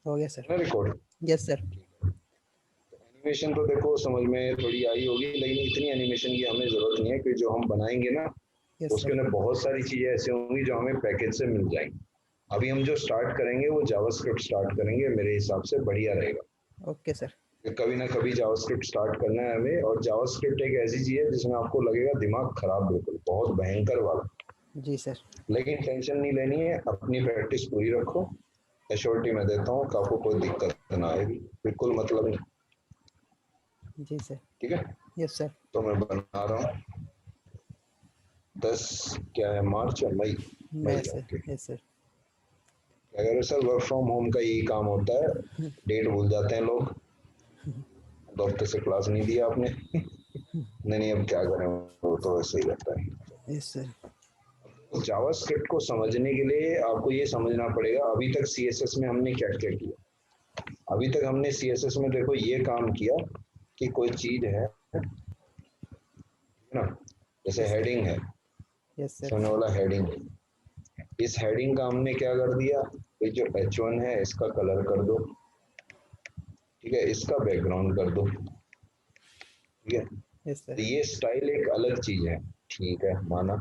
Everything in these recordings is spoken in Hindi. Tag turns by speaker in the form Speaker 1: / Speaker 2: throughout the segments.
Speaker 1: हो गया सर।
Speaker 2: है ना रिकॉर्ड?
Speaker 1: Yes sir.
Speaker 2: एनिमेशन तो देखो समझ में थोड़ी आई होगी, लेकिन इतनी एनिमेशन की हमें जरूरत नहीं है, कि जो हम बनाएंगे ना
Speaker 1: यस
Speaker 2: उसके
Speaker 1: सर।
Speaker 2: अंदर बहुत सारी चीजें ऐसी होंगी जो हमें पैकेज से मिल जाएंगी। अभी हम जो स्टार्ट करेंगे वो जावास्क्रिप्ट स्टार्ट करेंगे, मेरे हिसाब से बढ़िया रहेगा।
Speaker 1: Okay sir.
Speaker 2: कभी ना कभी जावास्क्रिप्ट स्टार्ट करना है हमें, और जावास्क्रिप्ट एक ऐसी चीज है जिसमें आपको लगेगा दिमाग खराब, बिल्कुल बहुत भयंकर वाला।
Speaker 1: जी सर।
Speaker 2: लेकिन टेंशन नहीं लेनी है, अपनी प्रैक्टिस पूरी रखो, एश्योरिटी मैं देता हूँ कि आपको कोई दिक्कत ना आएगी, बिल्कुल मतलब नहीं।
Speaker 1: जी सर।
Speaker 2: ठीक है,
Speaker 1: यस सर।
Speaker 2: तो मैं बना रहा हूँ 10, क्या है, मार्च या मई?
Speaker 1: मैं
Speaker 2: मई,
Speaker 1: सर।
Speaker 2: ओके।
Speaker 1: Yes sir.
Speaker 2: क्या कह रहे हो सर? वर्क फ्रॉम होम का यही काम होता है, डेट भूल जाते हैं लोग। 2 हफ्ते से क्लास नहीं दिया आपने। नहीं नहीं, अब क्या करें, वो तो वैसे ही रहता है।
Speaker 1: Yes sir.
Speaker 2: जावास्क्रिप्ट को समझने के लिए आपको ये समझना पड़ेगा, अभी तक सीएसएस में हमने क्या क्या किया। अभी तक हमने सीएसएस में देखो ये काम किया कि कोई चीज है ना, जैसे
Speaker 1: यस सर।
Speaker 2: हेडिंग है,
Speaker 1: यस सर।
Speaker 2: इसमें वाला हेडिंग है, इस हेडिंग का हमने क्या कर दिया, ये जो H1 है इसका कलर कर दो, ठीक है, इसका बैकग्राउंड कर दो, ठीक है।
Speaker 1: Yes sir.
Speaker 2: तो ये स्टाइल एक अलग चीज है, ठीक है, माना।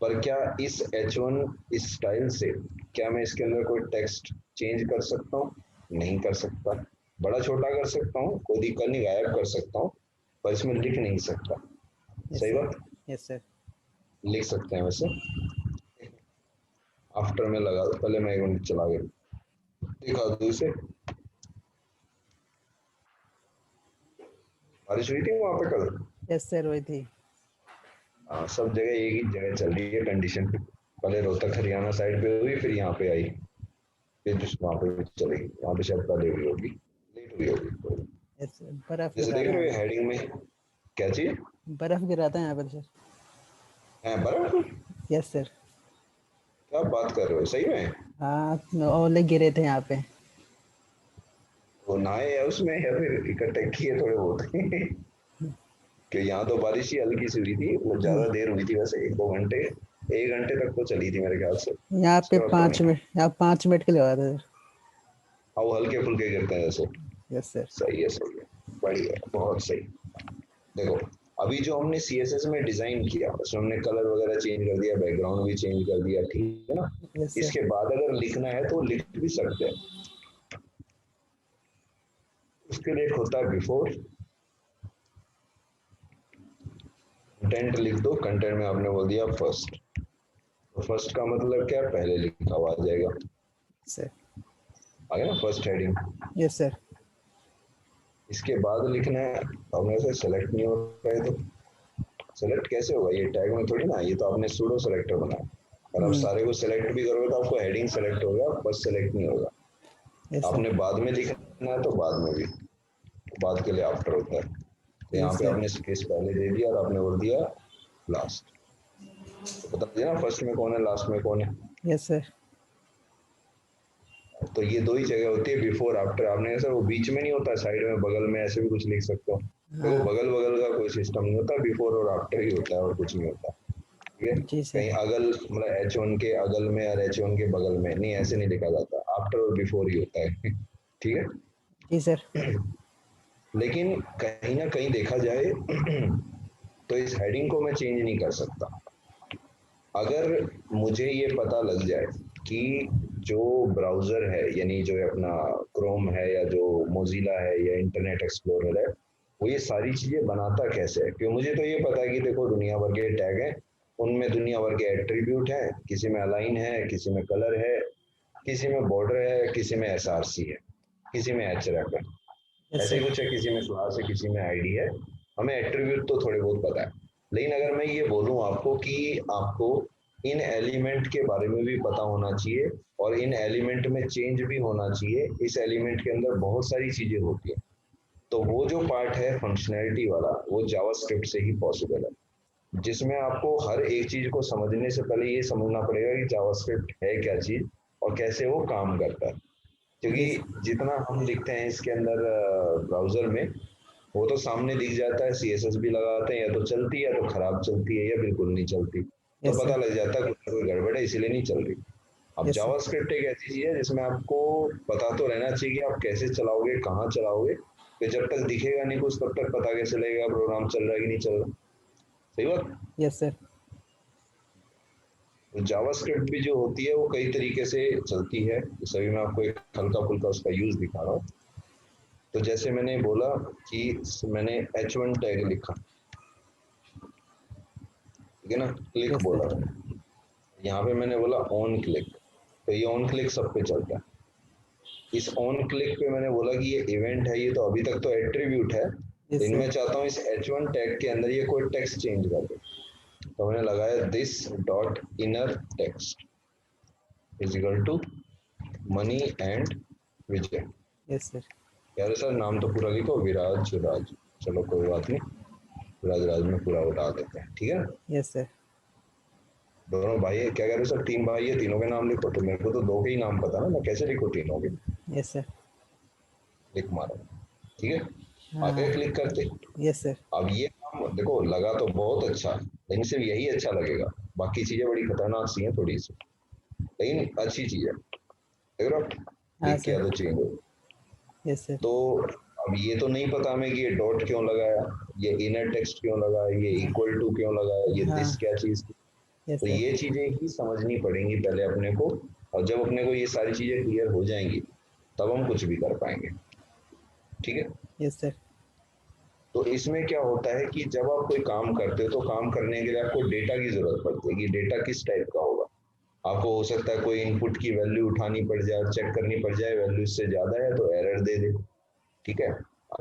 Speaker 2: पर क्या इस H1 इस स्टाइल से क्या मैं इसके अंदर कोई टेक्स्ट चेंज कर सकता हूँ? नहीं कर सकता। बड़ा छोटा कर सकता हूँ, कोई दिक्कत नहीं, गायब कर सकता हूँ, पर इसमें लिख नहीं सकता।
Speaker 1: यस
Speaker 2: सही
Speaker 1: सर।
Speaker 2: बात?
Speaker 1: Yes sir.
Speaker 2: लिख सकते हैं वैसे, आफ्टर में लगा, पहले मैं 1 मिनट चला गया, दिखा दो इसे। बारिश हुई थी वहां पे कल?
Speaker 1: यस सर वही थी।
Speaker 2: हाँ, सब जगह एक ही जगह चल रही है कंडीशन। पहले रोहतक हरियाणा साइड पे हुई, फिर यहाँ पे आई, फिर वहां पे चली, वहां पे शायद पहले हुई होगी, लेट हुई होगी।
Speaker 1: यस सर, बर्फ
Speaker 2: जैसे
Speaker 1: गिरा
Speaker 2: देख
Speaker 1: था यहाँ
Speaker 2: रहे हो
Speaker 1: पे।
Speaker 2: हेडिंग में क्या चीज
Speaker 1: बर्फ गिरा था यहाँ पे सर।
Speaker 2: है? बर्फ?
Speaker 1: Yes sir.
Speaker 2: क्या बात कर रहे हो, सही में?
Speaker 1: हाँ, ओले गिरे थे यहाँ पे।
Speaker 2: वो नहाए है उसमें या फिर इकट्ठे किए थोड़े बहुत? कि यहाँ तो बारिश ही हल्की सी हुई थी, वो ज्यादा देर हुई थी वैसे, 1-2 घंटे, 1 घंटे तक तो चली थी मेरे ख्याल से,
Speaker 1: यहाँ पे
Speaker 2: उसके बाद तो
Speaker 1: 5 मिनट,
Speaker 2: नहीं।
Speaker 1: यहाँ 5 मिनट के लिए हुआ था सर।
Speaker 2: हाँ, वो हल्के फुल्के गिरते हैं जैसे।
Speaker 1: Yes sir.
Speaker 2: सही है, सही है, बढ़िया, बहुत सही। देखो, अभी जो हमने सीएसएस में डिजाइन किया उसमें हमने कलर वगैरह चेंज कर दिया, बैकग्राउंड भी चेंज कर दिया, ठीक है ना।
Speaker 1: Yes sir.
Speaker 2: इसके बाद अगर लिखना है तो लिख भी सकते हैं। उसके लिए एक होता है बिफोर, कंटेंट लिख दो, कंटेंट में आपने बोल दिया फर्स्ट, तो फर्स्ट का मतलब क्या है, पहले लिखा हुआ आ जाएगा,
Speaker 1: सर।
Speaker 2: आ गया ना फर्स्ट हेडिंग।
Speaker 1: Yes sir.
Speaker 2: इसके बाद लिखना है, अब मेरे से सेलेक्ट नहीं हो रहा है, तो सेलेक्ट कैसे होगा, ये टैग में थोड़ी ना, ये तो आपने सूडो सेलेक्टर बनाया, और आप सारे को सेलेक्ट भी करोगे तो आपको हेडिंग सेलेक्ट होगा, बस सेलेक्ट नहीं होगा।
Speaker 1: Yes sir.
Speaker 2: आपने बाद में लिखना है तो बाद में भी, बाद के लिए आफ्टर होता है, तो यहाँ
Speaker 1: यस
Speaker 2: पे
Speaker 1: सर।
Speaker 2: आपने स्पेस पहले दे दिया और आपने बोल दिया लास्ट, तो बता दिया ना फर्स्ट में कौन है लास्ट में कौन है।
Speaker 1: Yes sir.
Speaker 2: तो ये 2 ही जगह होती है, बिफोर आफ्टर। आपने ऐसा वो बीच में नहीं होता, साइड में बगल में ऐसे भी कुछ लिख सकते हो। देखो,
Speaker 1: हाँ।
Speaker 2: बगल बगल का कोई सिस्टम नहीं होता, बिफोर और आफ्टर ही होता है, और कुछ नहीं होता, ठीक है।
Speaker 1: जी सर।
Speaker 2: कहीं अगल, मतलब H1 के अगल में और H1 के बगल में नहीं, ऐसे नहीं लिखा जाता, आफ्टर और बिफोर ही होता है। ठीक
Speaker 1: जी सर।
Speaker 2: है। लेकिन कहीं ना कहीं देखा जाए तो इस हेडिंग को मैं चेंज नहीं कर सकता। अगर मुझे ये पता लग जाए कि जो ब्राउजर है, यानी जो अपना क्रोम है या जो मोजिला है या इंटरनेट एक्सप्लोरर है, वो ये सारी चीजें बनाता कैसे है, क्योंकि मुझे तो ये पता है कि देखो दुनिया भर के टैग हैं, उनमें दुनिया भर के एट्रीब्यूट हैं, किसी में अलाइन है, किसी में कलर है, किसी में बॉर्डर है, किसी में एसआरसी है, किसी में href है,
Speaker 1: यस
Speaker 2: ऐसे ही
Speaker 1: सर।
Speaker 2: कुछ है, किसी में क्लास है, किसी में आईडी है। हमें एट्रीब्यूट तो थोड़े बहुत पता है, लेकिन अगर मैं ये बोलूं आपको कि आपको इन एलिमेंट के बारे में भी पता होना चाहिए, और इन एलिमेंट में चेंज भी होना चाहिए, इस एलिमेंट के अंदर बहुत सारी चीजें होती हैं, तो वो जो पार्ट है फंक्शनैलिटी वाला, वो जावास्क्रिप्ट से ही पॉसिबल है, जिसमें आपको हर एक चीज को समझने से पहले ये समझना पड़ेगा कि जावास्क्रिप्ट है क्या चीज और कैसे वो काम करता है। क्योंकि
Speaker 1: जी सर।
Speaker 2: जितना हम लिखते हैं इसके अंदर ब्राउजर में, वो तो सामने दिख जाता है, सीएसएस भी लगाते हैं, या तो चलती है तो खराब चलती है या बिल्कुल नहीं चलती, तो
Speaker 1: यस
Speaker 2: पता
Speaker 1: सर।
Speaker 2: लग जाता है कोई गड़बड़ है इसीलिए नहीं चल रही। अब
Speaker 1: Yes, sir.
Speaker 2: जावास्क्रिप्ट एक ऐसी चीज है जिसमें आपको पता तो रहना चाहिए कि आप कैसे चलाओगे, कहाँ चलाओगे, कि जब तक दिखेगा नहीं कुछ तब तक पता कैसे लगेगा प्रोग्राम चल रहा है कि नहीं चल रहा। सही बात।
Speaker 1: Yes, sir.
Speaker 2: तो जावास्क्रिप्ट भी जो होती है वो कई तरीके से चलती है, जैसे अभी मैं आपको एक हल्का फुल्का उसका यूज दिखा रहा हूँ। तो जैसे मैंने बोला कि मैंने H1 टैग लिखा, ठीक है ना, क्लिक
Speaker 1: Yes, sir.
Speaker 2: बोला मैंने, यहाँ पे मैंने बोला ऑन क्लिक, तो ये ऑन क्लिक सब पे चलता है। इस ऑन क्लिक पे मैंने बोला कि ये इवेंट है, ये तो अभी तक तो एट्रीब्यूट है,
Speaker 1: Yes,
Speaker 2: लेकिन
Speaker 1: sir.
Speaker 2: मैं चाहता हूँ इस H1 टैग के अंदर ये कोई टेक्स्ट चेंज कर दे, तो मैंने लगाया this dot inner text is equal to Mani and Vijay.
Speaker 1: Yes, sir.
Speaker 2: यार सर नाम तो पूरा लिखो, विराज राज, चलो कोई बात नहीं, विराज राज में पूरा उठा देते हैं, ठीक है।
Speaker 1: Yes, sir.
Speaker 2: दोनों भाई है, क्या कह रहे हो सर, 3 भाई है, तीनों के नाम लिखो, तो मेरे को तो 2 के ही नाम पता ना, मैं कैसे लिखूं तीनों के।
Speaker 1: Yes, sir.
Speaker 2: क्लिक मारो, ठीक है, आगे
Speaker 1: हाँ.
Speaker 2: क्लिक करते।
Speaker 1: Yes, sir.
Speaker 2: अब ये काम देखो लगा तो बहुत अच्छा, लेकिन सिर्फ यही अच्छा लगेगा, बाकी चीजें बड़ी खतरनाक सी हैं थोड़ी सी, लेकिन अच्छी चीज है। देख रहे हो,
Speaker 1: हाँ,
Speaker 2: क्लिक
Speaker 1: sir.
Speaker 2: किया तो चेंज हो।
Speaker 1: Yes, sir.
Speaker 2: तो अब ये तो नहीं पता हमें कि ये डॉट क्यों लगाया, ये इनर टेक्स्ट क्यों लगाया, ये इक्वल टू क्यों लगाया, ये दिस
Speaker 1: हाँ.
Speaker 2: क्या चीज थी।
Speaker 1: Yes,
Speaker 2: तो
Speaker 1: sir.
Speaker 2: ये चीजें ही समझनी पड़ेंगी पहले अपने को, और जब अपने को ये सारी चीजें क्लियर हो जाएंगी तब हम कुछ भी कर पाएंगे, ठीक है।
Speaker 1: Yes, sir.
Speaker 2: तो इसमें क्या होता है कि जब आप कोई काम करते हो तो काम करने के लिए आपको डेटा की जरूरत पड़ती है कि डेटा किस टाइप का होगा। आपको हो सकता है कोई इनपुट की वैल्यू उठानी पड़ जाए और चेक करनी पड़ जाए, वैल्यू इससे ज्यादा है तो एरर दे दे, ठीक है,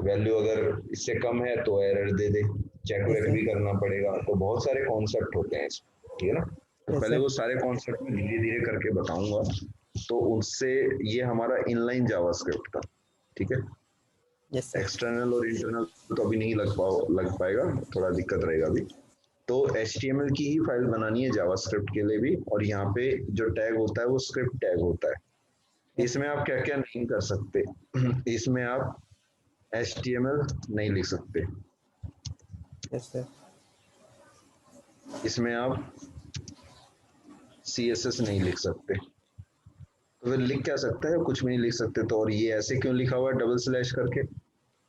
Speaker 2: वैल्यू अगर इससे कम है तो एरर दे दे, चेक
Speaker 1: Yes,
Speaker 2: वेक
Speaker 1: sir.
Speaker 2: भी करना पड़ेगा। तो बहुत सारे कॉन्सेप्ट होते हैं इसमें, ठीक है ना। तो
Speaker 1: Yes,
Speaker 2: पहले
Speaker 1: sir.
Speaker 2: वो सारे कॉन्सेप्ट में धीरे धीरे करके बताऊंगा। तो उससे ये हमारा इनलाइन जावास्क्रिप्ट था, ठीक है।
Speaker 1: Yes, sir.
Speaker 2: एक्सटर्नल और इंटरनल तो अभी नहीं लग पाएगा, थोड़ा दिक्कत रहेगा अभी। तो HTML की ही फाइल बनानी है जावास्क्रिप्ट के लिए भी, और यहाँ पे जो टैग होता है वो स्क्रिप्ट टैग होता है।
Speaker 1: Yes, sir.
Speaker 2: इसमें आप क्या क्या नहीं कर सकते, इसमें आप HTML नहीं लिख सकते,
Speaker 1: Yes, sir.
Speaker 2: इसमें आप CSS नहीं लिख सकते, तो फिर लिख क्या सकते हैं, कुछ भी नहीं लिख सकते। तो और ये ऐसे क्यों लिखा हुआ है डबल स्लैश करके,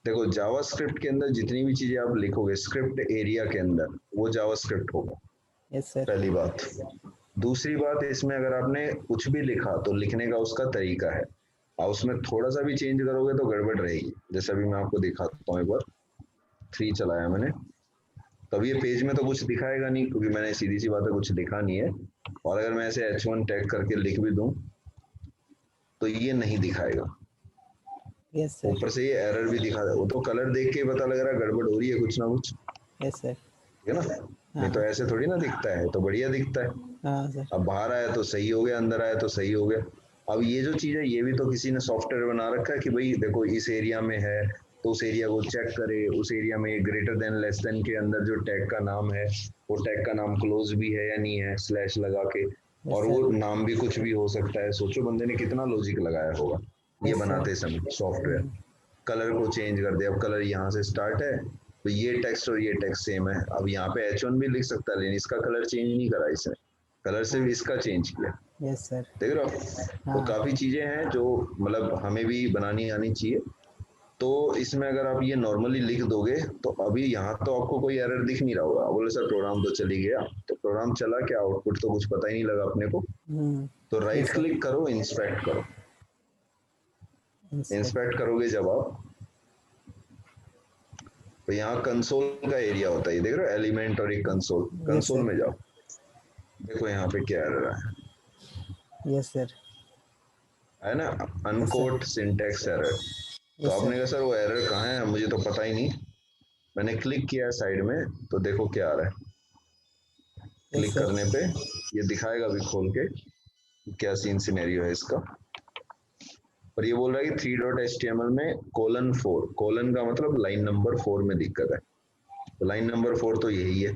Speaker 2: देखो जावास्क्रिप्ट के अंदर जितनी भी चीजें आप लिखोगे स्क्रिप्ट एरिया के अंदर वो जावास्क्रिप्ट होगा,
Speaker 1: Yes, sir.
Speaker 2: पहली बात। दूसरी बात, इसमें अगर आपने कुछ भी लिखा तो लिखने का उसका तरीका है, और उसमें थोड़ा सा भी चेंज करोगे तो गड़बड़ रहेगी। जैसे अभी मैं आपको दिखाता हूँ, एक बार 3 चलाया मैंने, तब ये पेज में तो कुछ दिखाएगा नहीं क्योंकि मैंने सीधी सी बात है कुछ लिखा नहीं है, और अगर मैं ऐसे H1 टैग करके लिख भी दूं तो ये नहीं दिखाएगा,
Speaker 1: Yes, sir.
Speaker 2: ऊपर से ये एरर भी दिखा, वो तो कलर देख के ही पता लग रहा है गड़बड़ हो रही है कुछ ना कुछ,
Speaker 1: Yes, sir.
Speaker 2: है ना। नहीं तो
Speaker 1: हाँ.
Speaker 2: ऐसे थोड़ी ना दिखता है, तो बढ़िया दिखता है।
Speaker 1: हाँ, sir.
Speaker 2: अब बाहर आया तो सही हो गया, अंदर आया तो सही हो गया। अब ये जो चीज है ये भी तो किसी ने सॉफ्टवेयर बना रखा है कि भाई देखो इस एरिया में है तो उस एरिया को चेक करे, उस एरिया में ग्रेटर देन लेस देन के अंदर जो टैग का नाम है वो टैग का नाम क्लोज भी है या नहीं है स्लैश लगा के,
Speaker 1: Yes,
Speaker 2: और
Speaker 1: sir.
Speaker 2: वो नाम भी कुछ भी हो सकता है। सोचो बंदे ने कितना लॉजिक लगाया होगा ये
Speaker 1: Yes, sir.
Speaker 2: बनाते समय सॉफ्टवेयर। कलर को चेंज कर दे, अब कलर यहाँ से स्टार्ट है तो ये टेक्स्ट और ये टेक्स्ट सेम है, अब यहाँ पे H1 भी लिख सकता है लेकिन इसका कलर चेंज नहीं करा इसने, कलर सिर्फ इसका चेंज किया।
Speaker 1: Yes, sir.
Speaker 2: देख रहे हो, तो
Speaker 1: हाँ.
Speaker 2: काफी चीजें हैं जो मतलब हमें भी बनानी आनी चाहिए। तो इसमें अगर आप ये नॉर्मली लिख दोगे तो अभी यहाँ तो आपको कोई एरर दिख नहीं रहा होगा, बोले सर प्रोग्राम तो चली गया, तो प्रोग्राम चला क्या, आउटपुट तो कुछ पता ही नहीं लगा अपने को। तो राइट
Speaker 1: Yes, sir.
Speaker 2: क्लिक करो, इंस्पेक्ट करो,
Speaker 1: Inspect.
Speaker 2: इंस्पेक्ट करोगे जब आप, तो यहाँ कंसोल का एरिया होता है, ये देख रहे हो एलिमेंट और एक कंसोल,
Speaker 1: Yes,
Speaker 2: कंसोल
Speaker 1: sir.
Speaker 2: में जाओ, देखो यहाँ पे क्या एरर
Speaker 1: Yes, sir.
Speaker 2: है ना,
Speaker 1: Yes, sir.
Speaker 2: Uncaught syntax error. तो
Speaker 1: Yes,
Speaker 2: आपने
Speaker 1: sir.
Speaker 2: कहा सर वो एरर कहाँ है, मुझे तो पता ही नहीं। मैंने क्लिक किया साइड में तो देखो क्या आ रहा है,
Speaker 1: Yes,
Speaker 2: क्लिक
Speaker 1: sir.
Speaker 2: करने पे ये दिखाएगा अभी खोल के क्या सीन सिनेरियो है इसका। और ये बोल रहा है कि 3.html में :4, कोलन का मतलब लाइन नंबर 4 में दिक्कत है, तो लाइन नंबर 4 तो यही है,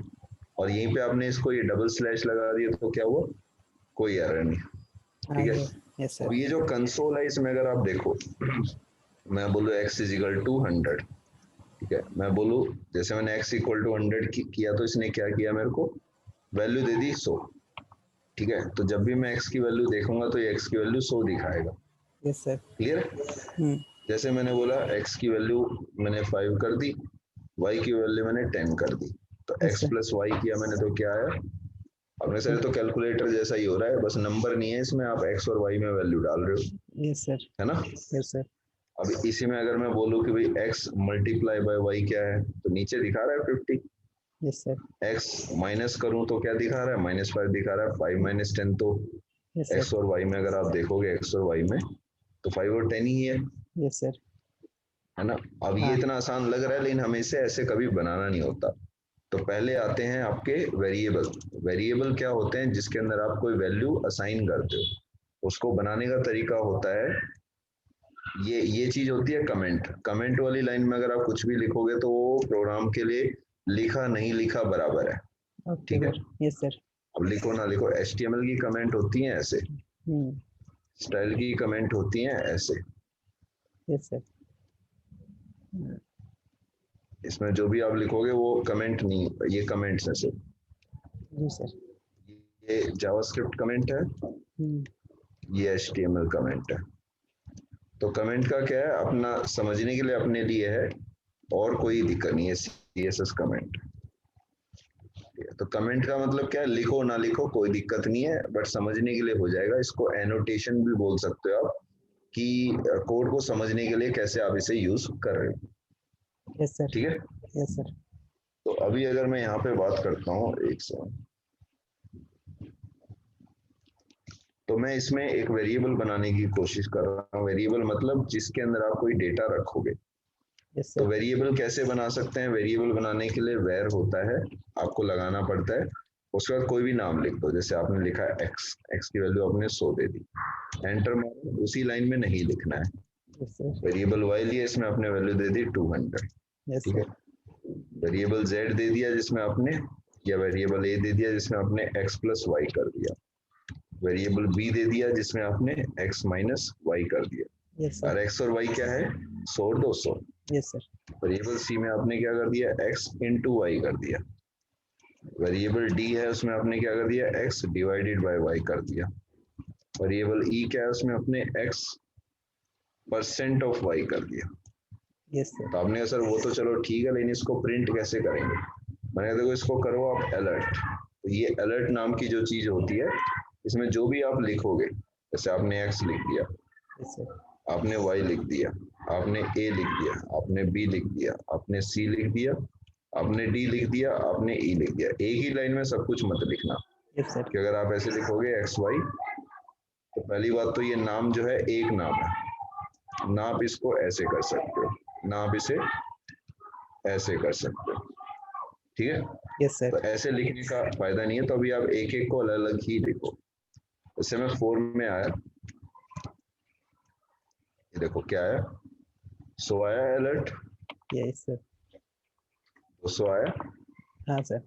Speaker 2: और यहीं पे आपने इसको ये डबल स्लैश लगा दिया तो क्या हुआ, कोई एरर नहीं, ठीक है।
Speaker 1: Yes, sir.
Speaker 2: अब ये जो कंसोल है इसमें अगर आप देखो मैं बोलूँ x=100, ठीक है, मैं बोलूँ जैसे मैंने x=100 किया तो इसने क्या किया, मेरे को वैल्यू दे दी 100, ठीक है, तो जब भी मैं x की वैल्यू देखूंगा तो ये x की वैल्यू 100 दिखाएगा।
Speaker 1: Yes sir.
Speaker 2: क्लियर? जैसे मैंने बोला x की वैल्यू मैंने 5 कर दी, y की वैल्यू मैंने 10 कर दी, तो
Speaker 1: yes
Speaker 2: x
Speaker 1: sir.
Speaker 2: Plus y किया मैंने तो क्या आया? अपने सारे तो कैलकुलेटर जैसा ही हो रहा है, बस नंबर नहीं है इसमें, आप x और y में वैल्यू डाल रहे हो,
Speaker 1: यस सर।
Speaker 2: है ना?
Speaker 1: Yes sir.
Speaker 2: अब इसी में अगर मैं बोलूं कि भाई x मल्टीप्लाई बाय y क्या है, तो नीचे दिखा रहा है 50।
Speaker 1: Yes sir.
Speaker 2: x माइनस करूं तो क्या दिखा रहा है? -5 दिखा रहा है। 5 - 10 तो
Speaker 1: यस
Speaker 2: x
Speaker 1: सर।
Speaker 2: और y में अगर आप देखोगे x और y में तो 5 और 10 ही है
Speaker 1: यस सर।
Speaker 2: ना? अब ये
Speaker 1: हाँ।
Speaker 2: इतना आसान लग रहा है, लेकिन हमें इसे ऐसे कभी बनाना नहीं होता। तो पहले आते हैं आपके वेरिएबल। वेरिएबल क्या होते हैं? जिसके अंदर आप कोई वैल्यू असाइन करते हो। उसको बनाने का तरीका होता है, ये चीज होती है कमेंट। कमेंट वाली लाइन में अगर आप कुछ भी लिखोगे तो वो प्रोग्राम के लिए लिखा नहीं लिखा बराबर है।
Speaker 1: ओके
Speaker 2: ठीक है,
Speaker 1: सर। Yes sir.
Speaker 2: अब लिखो ना लिखो, HTML की कमेंट होती हैं ऐसे,
Speaker 1: हम्म।
Speaker 2: स्टाइल की कमेंट होती हैं ऐसे।
Speaker 1: Yes sir.
Speaker 2: इसमें जो भी आप लिखोगे वो कमेंट नहीं, ये कमेंट्स हैं सिर्फ।
Speaker 1: जी सर।
Speaker 2: ये जावास्क्रिप्ट कमेंट है, ये HTML कमेंट है। तो कमेंट का क्या है, अपना समझने के लिए अपने लिए है, और कोई दिक्कत नहीं है। CSS कमेंट, तो कमेंट का मतलब क्या है? लिखो ना लिखो कोई दिक्कत नहीं है, बट समझने के लिए हो जाएगा। इसको एनोटेशन भी बोल सकते हो आप, कि कोड को समझने के लिए कैसे आप इसे यूज कर रहे हो।
Speaker 1: Yes sir.
Speaker 2: ठीक है,
Speaker 1: यस सर।
Speaker 2: तो अभी अगर मैं यहाँ पे बात करता हूँ एक सेकंड, तो मैं इसमें एक वेरिएबल बनाने की कोशिश कर रहा हूँ। वेरिएबल मतलब जिसके अंदर आप कोई डेटा रखोगे।
Speaker 1: यस
Speaker 2: तो
Speaker 1: सर।
Speaker 2: वेरिएबल कैसे बना सकते हैं? वेरिएबल बनाने के लिए वेर होता है, आपको लगाना पड़ता है। उसके बाद कोई भी नाम लिख दो, जैसे आपने लिखा x की वैल्यू आपने 100 दे दी, एंटर मारो। उसी लाइन में नहीं लिखना है।
Speaker 1: Yes sir.
Speaker 2: वेरिएबल y लिया, इसमें आपने वैल्यू दे दी 200।
Speaker 1: यस
Speaker 2: ठीक है,
Speaker 1: सर।
Speaker 2: वेरिएबल z दे दिया जिसमें आपने, या वेरिएबल a दे दिया जिसमें आपने x प्लस वाई कर दिया। वेरिएबल b दे दिया जिसमें आपने x माइनस वाई कर दिया।
Speaker 1: यस
Speaker 2: और
Speaker 1: सर।
Speaker 2: x और y क्या है? 100 और 200।
Speaker 1: Yes sir.
Speaker 2: वेरिएबल c में आपने क्या कर दिया? x इंटू वाई कर दिया। वेरिएबल d है, उसमें आपने क्या कर दिया? x डिवाइडेड बाय y कर दिया। वेरिएबल e क्या है? उसमें आपने x परसेंट ऑफ y कर दिया।
Speaker 1: Yes sir.
Speaker 2: तो आपने कहा सर वो तो चलो ठीक है, लेकिन इसको प्रिंट कैसे करेंगे? मैंने कहा देखो, इसको करो आप अलर्ट। तो ये अलर्ट नाम की जो चीज होती है, इसमें जो भी आप लिखोगे, जैसे आपने x लिख दिया,
Speaker 1: यस सर।
Speaker 2: आपने y लिख दिया, आपने a लिख दिया, आपने b लिख दिया, आपने c लिख दिया, आपने d लिख दिया, आपने e लिख दिया। एक ही लाइन में सब कुछ मत लिखना,
Speaker 1: यस सर।
Speaker 2: कि अगर आप ऐसे लिखोगे xy, तो पहली बात तो ये नाम जो है एक नाम है, ना आप इसको ऐसे कर सकते हो, ना आप इसे ऐसे कर सकते हो। ठीक है,
Speaker 1: यस
Speaker 2: तो
Speaker 1: सर।
Speaker 2: ऐसे लिखने का फायदा नहीं है, तो अभी आप एक एक को अलग अलग ही लिखो। जैसे मैं 4 में आया, ये देखो क्या है, 100 आया अलर्ट,
Speaker 1: यस सर।
Speaker 2: 200 आया,
Speaker 1: हाँ सर।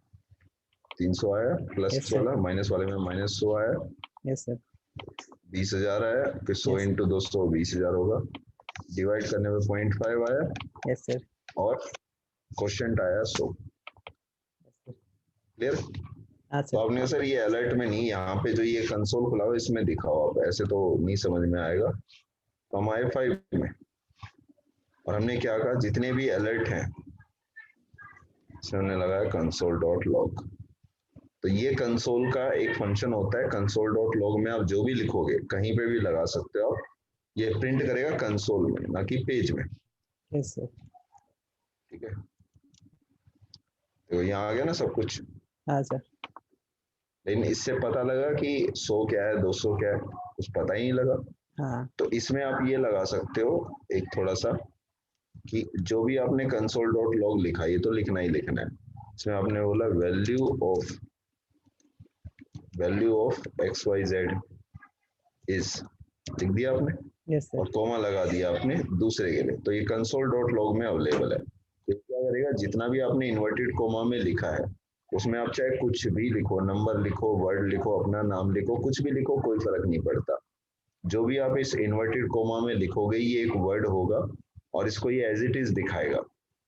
Speaker 2: 300 आया, प्लस
Speaker 1: यस सर।
Speaker 2: वाला माइनस वाले में -100 आया,
Speaker 1: यस सर।
Speaker 2: 20,000 आया, फिर 100
Speaker 1: यस।
Speaker 2: इंटू 200 20,000 होगा, डिवाइड करने में 0.5 आया,
Speaker 1: यस सर।
Speaker 2: और क्वेश्चन आया 100। क्लियर?
Speaker 1: हाँ
Speaker 2: तो
Speaker 1: सर।
Speaker 2: आपने सर ये अलर्ट में नहीं, यहाँ पे जो ये कंसोल खुला हो इसमें दिखाओ, आप ऐसे तो नहीं समझ में आएगा। तो हम आए 5 में, और हमने क्या कहा, जितने भी अलर्ट हैं इसमें हमने लगाया कंसोल डॉट लॉग। तो ये कंसोल का एक फंक्शन होता है, कंसोल डॉट लॉग में आप जो भी लिखोगे कहीं पे भी लगा सकते हो आप, ये प्रिंट करेगा कंसोल में, ना कि पेज में।
Speaker 1: Yes sir.
Speaker 2: ठीक है, तो यहाँ आ गया ना सब कुछ।
Speaker 1: हाँ सर।
Speaker 2: लेकिन इससे पता लगा कि 100 क्या है, 200 क्या है, कुछ पता ही नहीं लगा।
Speaker 1: हाँ।
Speaker 2: तो इसमें आप ये लगा सकते हो एक थोड़ा सा, कि जो भी आपने कंसोल डॉट लॉग लिखा, ये तो लिखना ही लिखना है। इसमें आपने बोला value of x y z is, लिख दिया आपने,
Speaker 1: यस सर।
Speaker 2: और कॉमा लगा दिया आपने दूसरे के लिए, तो ये कंसोल डॉट लॉग में अवेलेबल है। तो क्या करेगा, जितना भी आपने इन्वर्टेड कॉमा में लिखा है उसमें आप चाहे कुछ भी लिखो, नंबर लिखो, वर्ड लिखो, अपना नाम लिखो, कुछ भी लिखो, कोई फर्क नहीं पड़ता। जो भी आप इस इन्वर्टेड कॉमा में लिखोगे ये एक वर्ड होगा, और इसको ये एज इट इज दिखाएगा।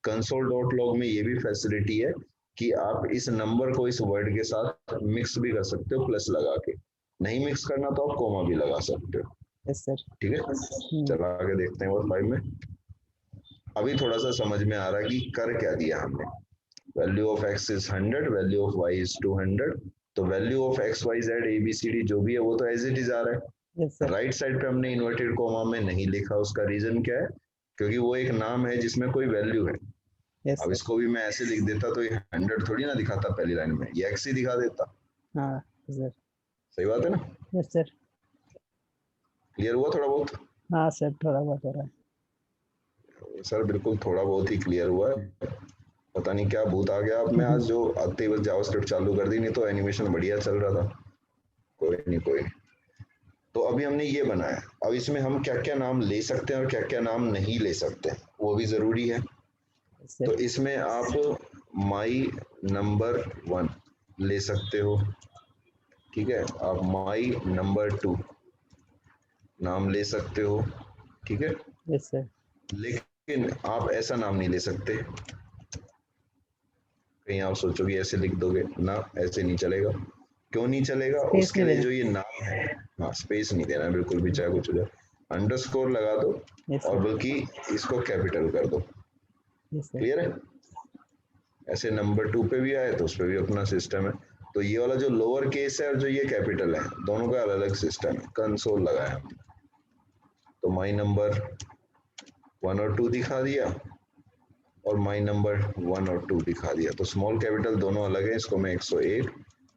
Speaker 2: कंसोल डॉट लॉग में ये भी फैसिलिटी है कि आप इस नंबर को इस वर्ड के साथ मिक्स भी कर सकते हो, प्लस लगा के। नहीं मिक्स करना तो आप कोमा भी लगा सकते हो।
Speaker 1: Yes sir.
Speaker 2: ठीक है, चला के देखते हैं और 5 में। अभी थोड़ा सा समझ में आ रहा है कि कर क्या दिया हमने। Value of x is 100, value of y is 200। तो value of x y z a b c d जो भी है वो तो एज इट इज आ रहा है।
Speaker 1: Yes sir.
Speaker 2: राइट साइड पे हमने इन्वर्टेड कोमा में नहीं लिखा, उसका रीजन क्या है? क्योंकि वो एक नाम है जिसमें कोई वैल्यू है।
Speaker 1: यस
Speaker 2: अब
Speaker 1: सर।
Speaker 2: इसको भी मैं ऐसे लिख देता तो ये 100 थोड़ी ना दिखाता पहली लाइन में, ये एक्स ही दिखा देता।
Speaker 1: हाँ सर।
Speaker 2: सही बात है ना?
Speaker 1: Yes sir.
Speaker 2: क्लियर हुआ थोड़ा बहुत?
Speaker 1: हाँ सर, थोड़ा बहुत हो रहा है।
Speaker 2: सर बिल्कुल थोड़ा बहुत ही क्लियर हुआ है। पता नहीं क्या भूत आ गया आप में आज, जो आते ही बस जावास्क्रिप्ट चालू कर दी, नहीं तो एनिमेशन बढ़िया चल रहा था। कोई नहीं कोई नहीं। तो अभी हमने ये बनाया, अब इसमें हम क्या क्या नाम ले सकते हैं और क्या क्या नाम नहीं ले सकते हैं वो भी जरूरी है।
Speaker 1: यस
Speaker 2: तो
Speaker 1: सर।
Speaker 2: इसमें आप माई नंबर 1 ले सकते हो, ठीक है। आप माई नंबर 2 नाम ले सकते हो, ठीक है।
Speaker 1: Yes sir.
Speaker 2: लेकिन आप ऐसा नाम नहीं ले सकते, कहीं आप सोचोगे ऐसे लिख दोगे ना, ऐसे नहीं चलेगा। क्यों नहीं चलेगा?
Speaker 1: स्पेस
Speaker 2: उसके
Speaker 1: नहीं
Speaker 2: लिए
Speaker 1: देना।
Speaker 2: जो ये नाम है, हाँ स्पेस नहीं देना बिल्कुल भी, चाहे कुछ हो जाए। अंडरस्कोर लगा दो
Speaker 1: यस
Speaker 2: और
Speaker 1: सर।
Speaker 2: बल्कि इसको कैपिटल कर दो।
Speaker 1: Yes sir.
Speaker 2: क्लियर है? ऐसे नंबर 2 पे भी आए तो उस पे भी अपना सिस्टम है। तो ये वाला जो लोअर केस है और जो ये कैपिटल है, दोनों का अलग अलग सिस्टम है। कंसोल लगाया हमने, तो माई नंबर 1 और 2 दिखा दिया और माई नंबर 1 और 2 दिखा दिया। तो स्मॉल कैपिटल दोनों अलग है, इसको मैं 101,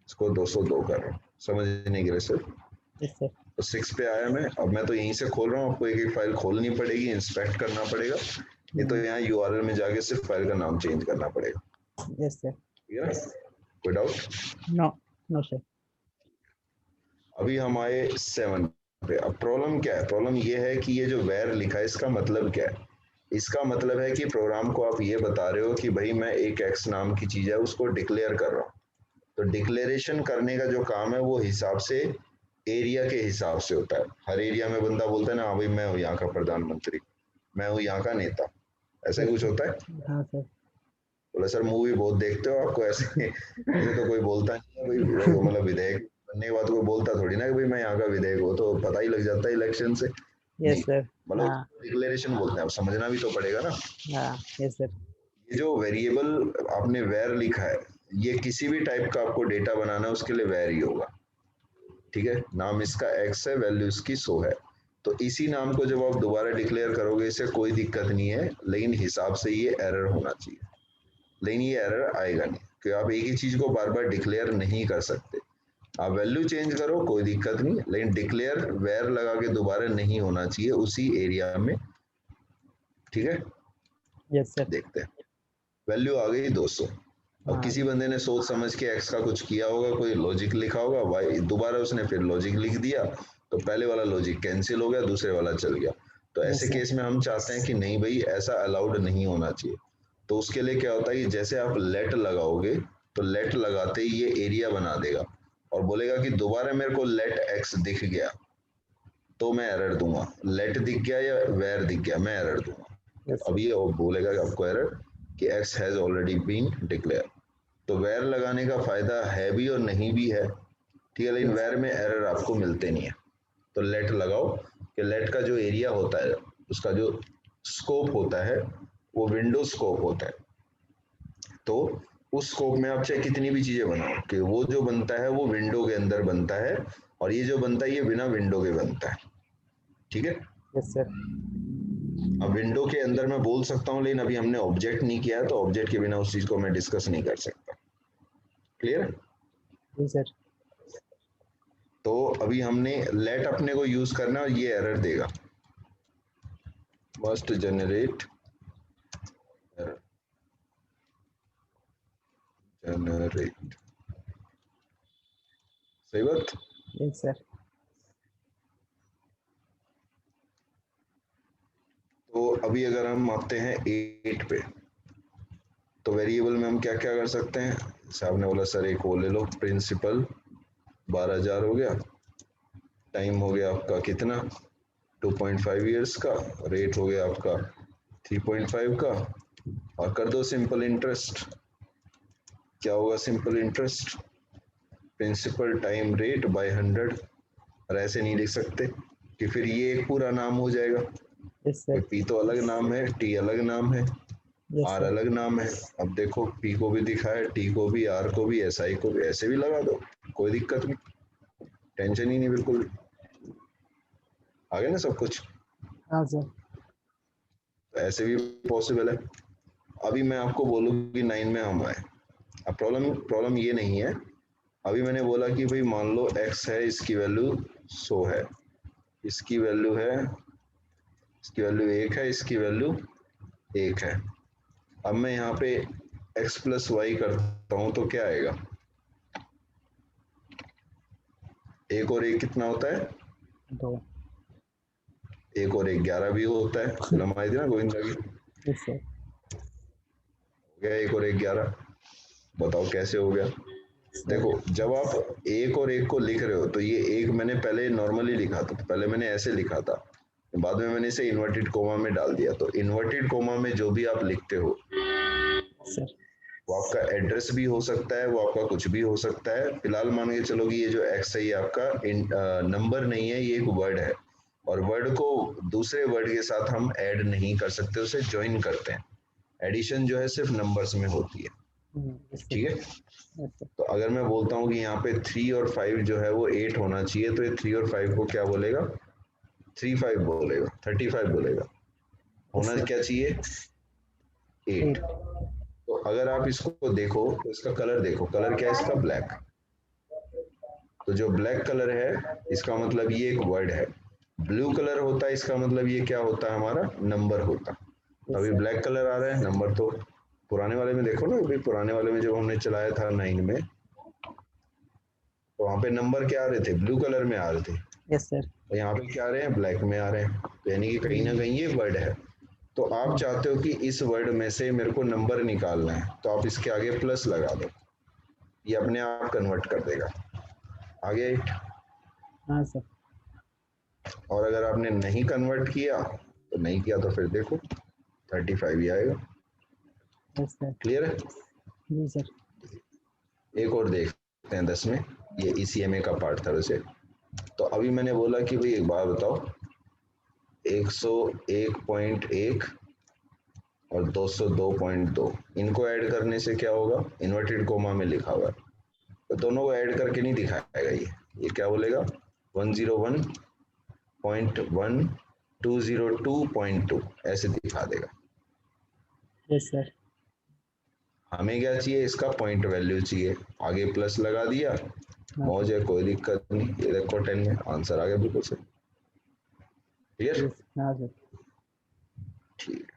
Speaker 2: इसको 202 कर रहा हूँ समझने के लिए सिर्फ।
Speaker 1: Yes sir.
Speaker 2: तो 6 पे आया मैं, अब मैं तो यहीं से खोल रहा हूँ, आपको एक एक फाइल खोलनी पड़ेगी, इंस्पेक्ट करना पड़ेगा। ये तो यहाँ यूआरएल में जाके सिर्फ फाइल का नाम चेंज करना पड़ेगा।
Speaker 1: Yes sir.
Speaker 2: ठीक है, कोई डाउट?
Speaker 1: No, no sir.
Speaker 2: अभी हम आए 7 पे। अब प्रॉब्लम क्या है? प्रॉब्लम ये है कि ये जो वेर लिखा है इसका मतलब क्या है? इसका मतलब है कि प्रोग्राम को आप ये बता रहे हो कि भाई मैं एक एक्स नाम की चीज है उसको डिक्लेयर कर रहा हूँ। तो डिक्लेरेशन करने का जो काम है वो हिसाब से एरिया के हिसाब से होता है। हर एरिया में बंदा बोलता है ना, हाँ भाई मैं हूँ यहाँ का प्रधानमंत्री, मैं हूँ यहाँ का नेता, ऐसा ही कुछ होता है।
Speaker 1: हाँ सर।
Speaker 2: बोला सर मूवी बहुत देखते हो आपको ऐसे ऐसे तो कोई बोलता नहीं है भाई, वो मतलब विधायक बनने के बाद कोई बोलता थोड़ी ना कि भाई मैं यहाँ का विधायक हूँ, तो पता ही लग जाता है इलेक्शन से।
Speaker 1: यस
Speaker 2: नहीं,
Speaker 1: सर।
Speaker 2: मतलब
Speaker 1: हाँ।
Speaker 2: डिक्लेरेशन बोलते हैं, अब समझना भी तो पड़ेगा ना।
Speaker 1: हाँ। Yes sir.
Speaker 2: ये जो वेरिएबल आपने वेर लिखा है, ये किसी भी टाइप का आपको डेटा बनाना है उसके लिए वेर ही होगा। ठीक है, नाम इसका एक्स है, वैल्यू इसकी 100 है। तो इसी नाम को जब आप दोबारा डिक्लेयर करोगे इसे कोई दिक्कत नहीं है, लेकिन हिसाब से ये एरर होना चाहिए। लेकिन ये एरर आएगा नहीं, क्योंकि आप एक ही चीज को बार बार डिक्लेयर नहीं कर सकते। आप वैल्यू चेंज करो कोई दिक्कत नहीं, लेकिन डिक्लेयर वेर लगा के दोबारा नहीं होना चाहिए उसी एरिया में। ठीक है,
Speaker 1: यस सर।
Speaker 2: देखते हैं। वैल्यू आ गई 200। अब
Speaker 1: हाँ।
Speaker 2: किसी बंदे ने सोच समझ के एक्स का कुछ किया होगा, कोई लॉजिक लिखा होगा, वाई दोबारा उसने फिर लॉजिक लिख दिया, तो पहले वाला लॉजिक कैंसिल हो गया, दूसरे वाला चल गया। तो
Speaker 1: यस
Speaker 2: ऐसे
Speaker 1: सर।
Speaker 2: केस में हम चाहते हैं कि नहीं भाई ऐसा अलाउड नहीं होना चाहिए। तो उसके लिए क्या होता है कि जैसे आप लेट लगाओगे तो लेट लगाते ही ये एरिया बना देगा और बोलेगा कि दोबारा मेरे को लेट एक्स दिख गया तो मैं एरर दूंगा, लेट दिख गया या वेर दिख गया मैं एरर दूंगा।
Speaker 1: यस
Speaker 2: अब
Speaker 1: सर।
Speaker 2: ये बोलेगा कि आपको एरर कि x has already been declare. तो वेर लगाने का फायदा है भी और नहीं भी है, ठीक है, लेकिन
Speaker 1: यस।
Speaker 2: वेर में एरर आपको मिलते नहीं है। तो लेट लगाओ कि लेट का जो एरिया होता है, उसका जो स्कोप होता है वो विंडो स्कोप होता है। तो उस स्कोप में आप चाहे कितनी भी चीजें बनाओ कि वो जो बनता है वो विंडो के अंदर बनता है, और ये जो बनता है ये बिना विंडो के बनता है। ठीक है,
Speaker 1: यस सर।
Speaker 2: अब विंडो के अंदर मैं बोल सकता हूँ, लेकिन अभी हमने ऑब्जेक्ट नहीं किया है तो ऑब्जेक्ट के बिना उस चीज को मैं डिस्कस नहीं कर सकता। क्लियर?
Speaker 1: जी सर।
Speaker 2: तो अभी हमने लेट अपने को यूज करना और ये एरर देगा, मस्ट जनरेट जनरेट। सही बात।
Speaker 1: Yes sir.
Speaker 2: तो अभी अगर हम आते हैं 8 पे, तो वेरिएबल में हम क्या क्या कर सकते हैं? साहब ने बोला सर एक वो ले लो, प्रिंसिपल 12,000 हो गया, टाइम हो गया आपका कितना 2.5 ईयर्स का, रेट हो गया आपका 3.5 का, और कर दो सिंपल इंटरेस्ट। क्या होगा simple interest? Principal time rate by 100, और ऐसे नहीं लिख सकते कि फिर ये एक पूरा नाम हो जाएगा।
Speaker 1: Yes sir.
Speaker 2: पी तो अलग नाम है, टी अलग नाम है,
Speaker 1: यस
Speaker 2: आर
Speaker 1: सर।
Speaker 2: अलग नाम है। अब देखो पी को भी दिखा है, टी को भी, आर को भी, एस आई को भी, ऐसे भी लगा दो, कोई दिक्कत नहीं, टेंशन ही नहीं बिल्कुल भी। आ गया ना सब कुछ?
Speaker 1: हाँ सर।
Speaker 2: तो ऐसे भी पॉसिबल है। अभी मैं आपको बोलूँ कि 9 में हम आए, अब प्रॉब्लम ये नहीं है। अभी मैंने बोला कि भाई मान लो x है, इसकी वैल्यू 100 है, इसकी वैल्यू है, इसकी वैल्यू 1 है, इसकी वैल्यू 1 है। अब मैं यहाँ पे x प्लस वाई करता हूँ तो क्या आएगा? 1 और 1 कितना होता है?
Speaker 1: 2।
Speaker 2: 1 और 1 11 भी होता है, फिल्म आई थी ना गोविंदा की।
Speaker 1: Yes sir.
Speaker 2: हो गया 1 और 1 11। बताओ कैसे हो गया? देखो जब आप 1 और 1 को लिख रहे हो तो ये 1 मैंने पहले नॉर्मली लिखा था, पहले मैंने ऐसे लिखा था, बाद में मैंने इसे इन्वर्टेड कोमा में डाल दिया। तो इन्वर्टेड कोमा में जो भी आप लिखते हो
Speaker 1: सर।
Speaker 2: वो आपका एड्रेस भी हो सकता है, वो आपका कुछ भी हो सकता है। फिलहाल मान के चलो कि ये जो एक्स है ये आपका नंबर नहीं है, ये एक वर्ड है, और वर्ड को दूसरे वर्ड के साथ हम ऐड नहीं कर सकते, उसे ज्वाइन करते हैं। एडिशन जो है सिर्फ नंबर्स में होती है, ठीक है। तो अगर मैं बोलता हूँ कि यहाँ पे 3 और 5 जो है वो 8 होना चाहिए, तो ये 3 और 5 को क्या बोलेगा? 35 बोलेगा, 35 बोलेगा। होना क्या चाहिए? 8। तो अगर आप इसको देखो तो इसका कलर देखो, कलर क्या है इसका? ब्लैक। तो जो ब्लैक कलर है इसका मतलब ये एक वर्ड है। ब्लू कलर होता है इसका मतलब ये क्या होता है? हमारा नंबर होता। अभी ब्लैक कलर आ रहा है, नंबर तो पुराने वाले में देखो ना, अभी पुराने वाले में जब हमने चलाया था 9 में, तो वहां पे नंबर क्या आ रहे थे? ब्लू कलर में आ रहे थे।
Speaker 1: Yes sir.
Speaker 2: और यहाँ पे क्या आ रहे हैं? ब्लैक में आ रहे हैं। तो यानी कि कहीं ना कहीं ये वर्ड है। तो आप चाहते हो कि इस वर्ड में से मेरे को नंबर निकालना है, तो आप इसके आगे प्लस लगा दो, ये अपने आप कन्वर्ट कर देगा। आगे 8।
Speaker 1: हाँ सर।
Speaker 2: और अगर आपने नहीं कन्वर्ट किया तो नहीं किया, तो फिर देखो 35 ही आएगा।
Speaker 1: Yes sir.
Speaker 2: क्लियर है?
Speaker 1: जी सर।
Speaker 2: एक और देखते हैं 10 में, ये ECMA का पार्ट था वैसे। तो अभी मैंने बोला कि भाई एक बात बताओ, 101.1 और 202.2 इनको ऐड करने से क्या होगा? इन्वर्टेड कोमा में लिखा हुआ है, तो दोनों को ऐड करके नहीं दिखाएगा ये क्या बोलेगा? 101.1202.2 ऐसे दिखा देगा।
Speaker 1: Yes sir.
Speaker 2: हमें क्या चाहिए? इसका पॉइंट वैल्यू चाहिए, आगे प्लस लगा दिया, मौज है, कोई दिक्कत नहीं। ये देखो 10 में आंसर आ गया बिल्कुल सही। क्लियर?
Speaker 1: हाँ सर।
Speaker 2: ठीक।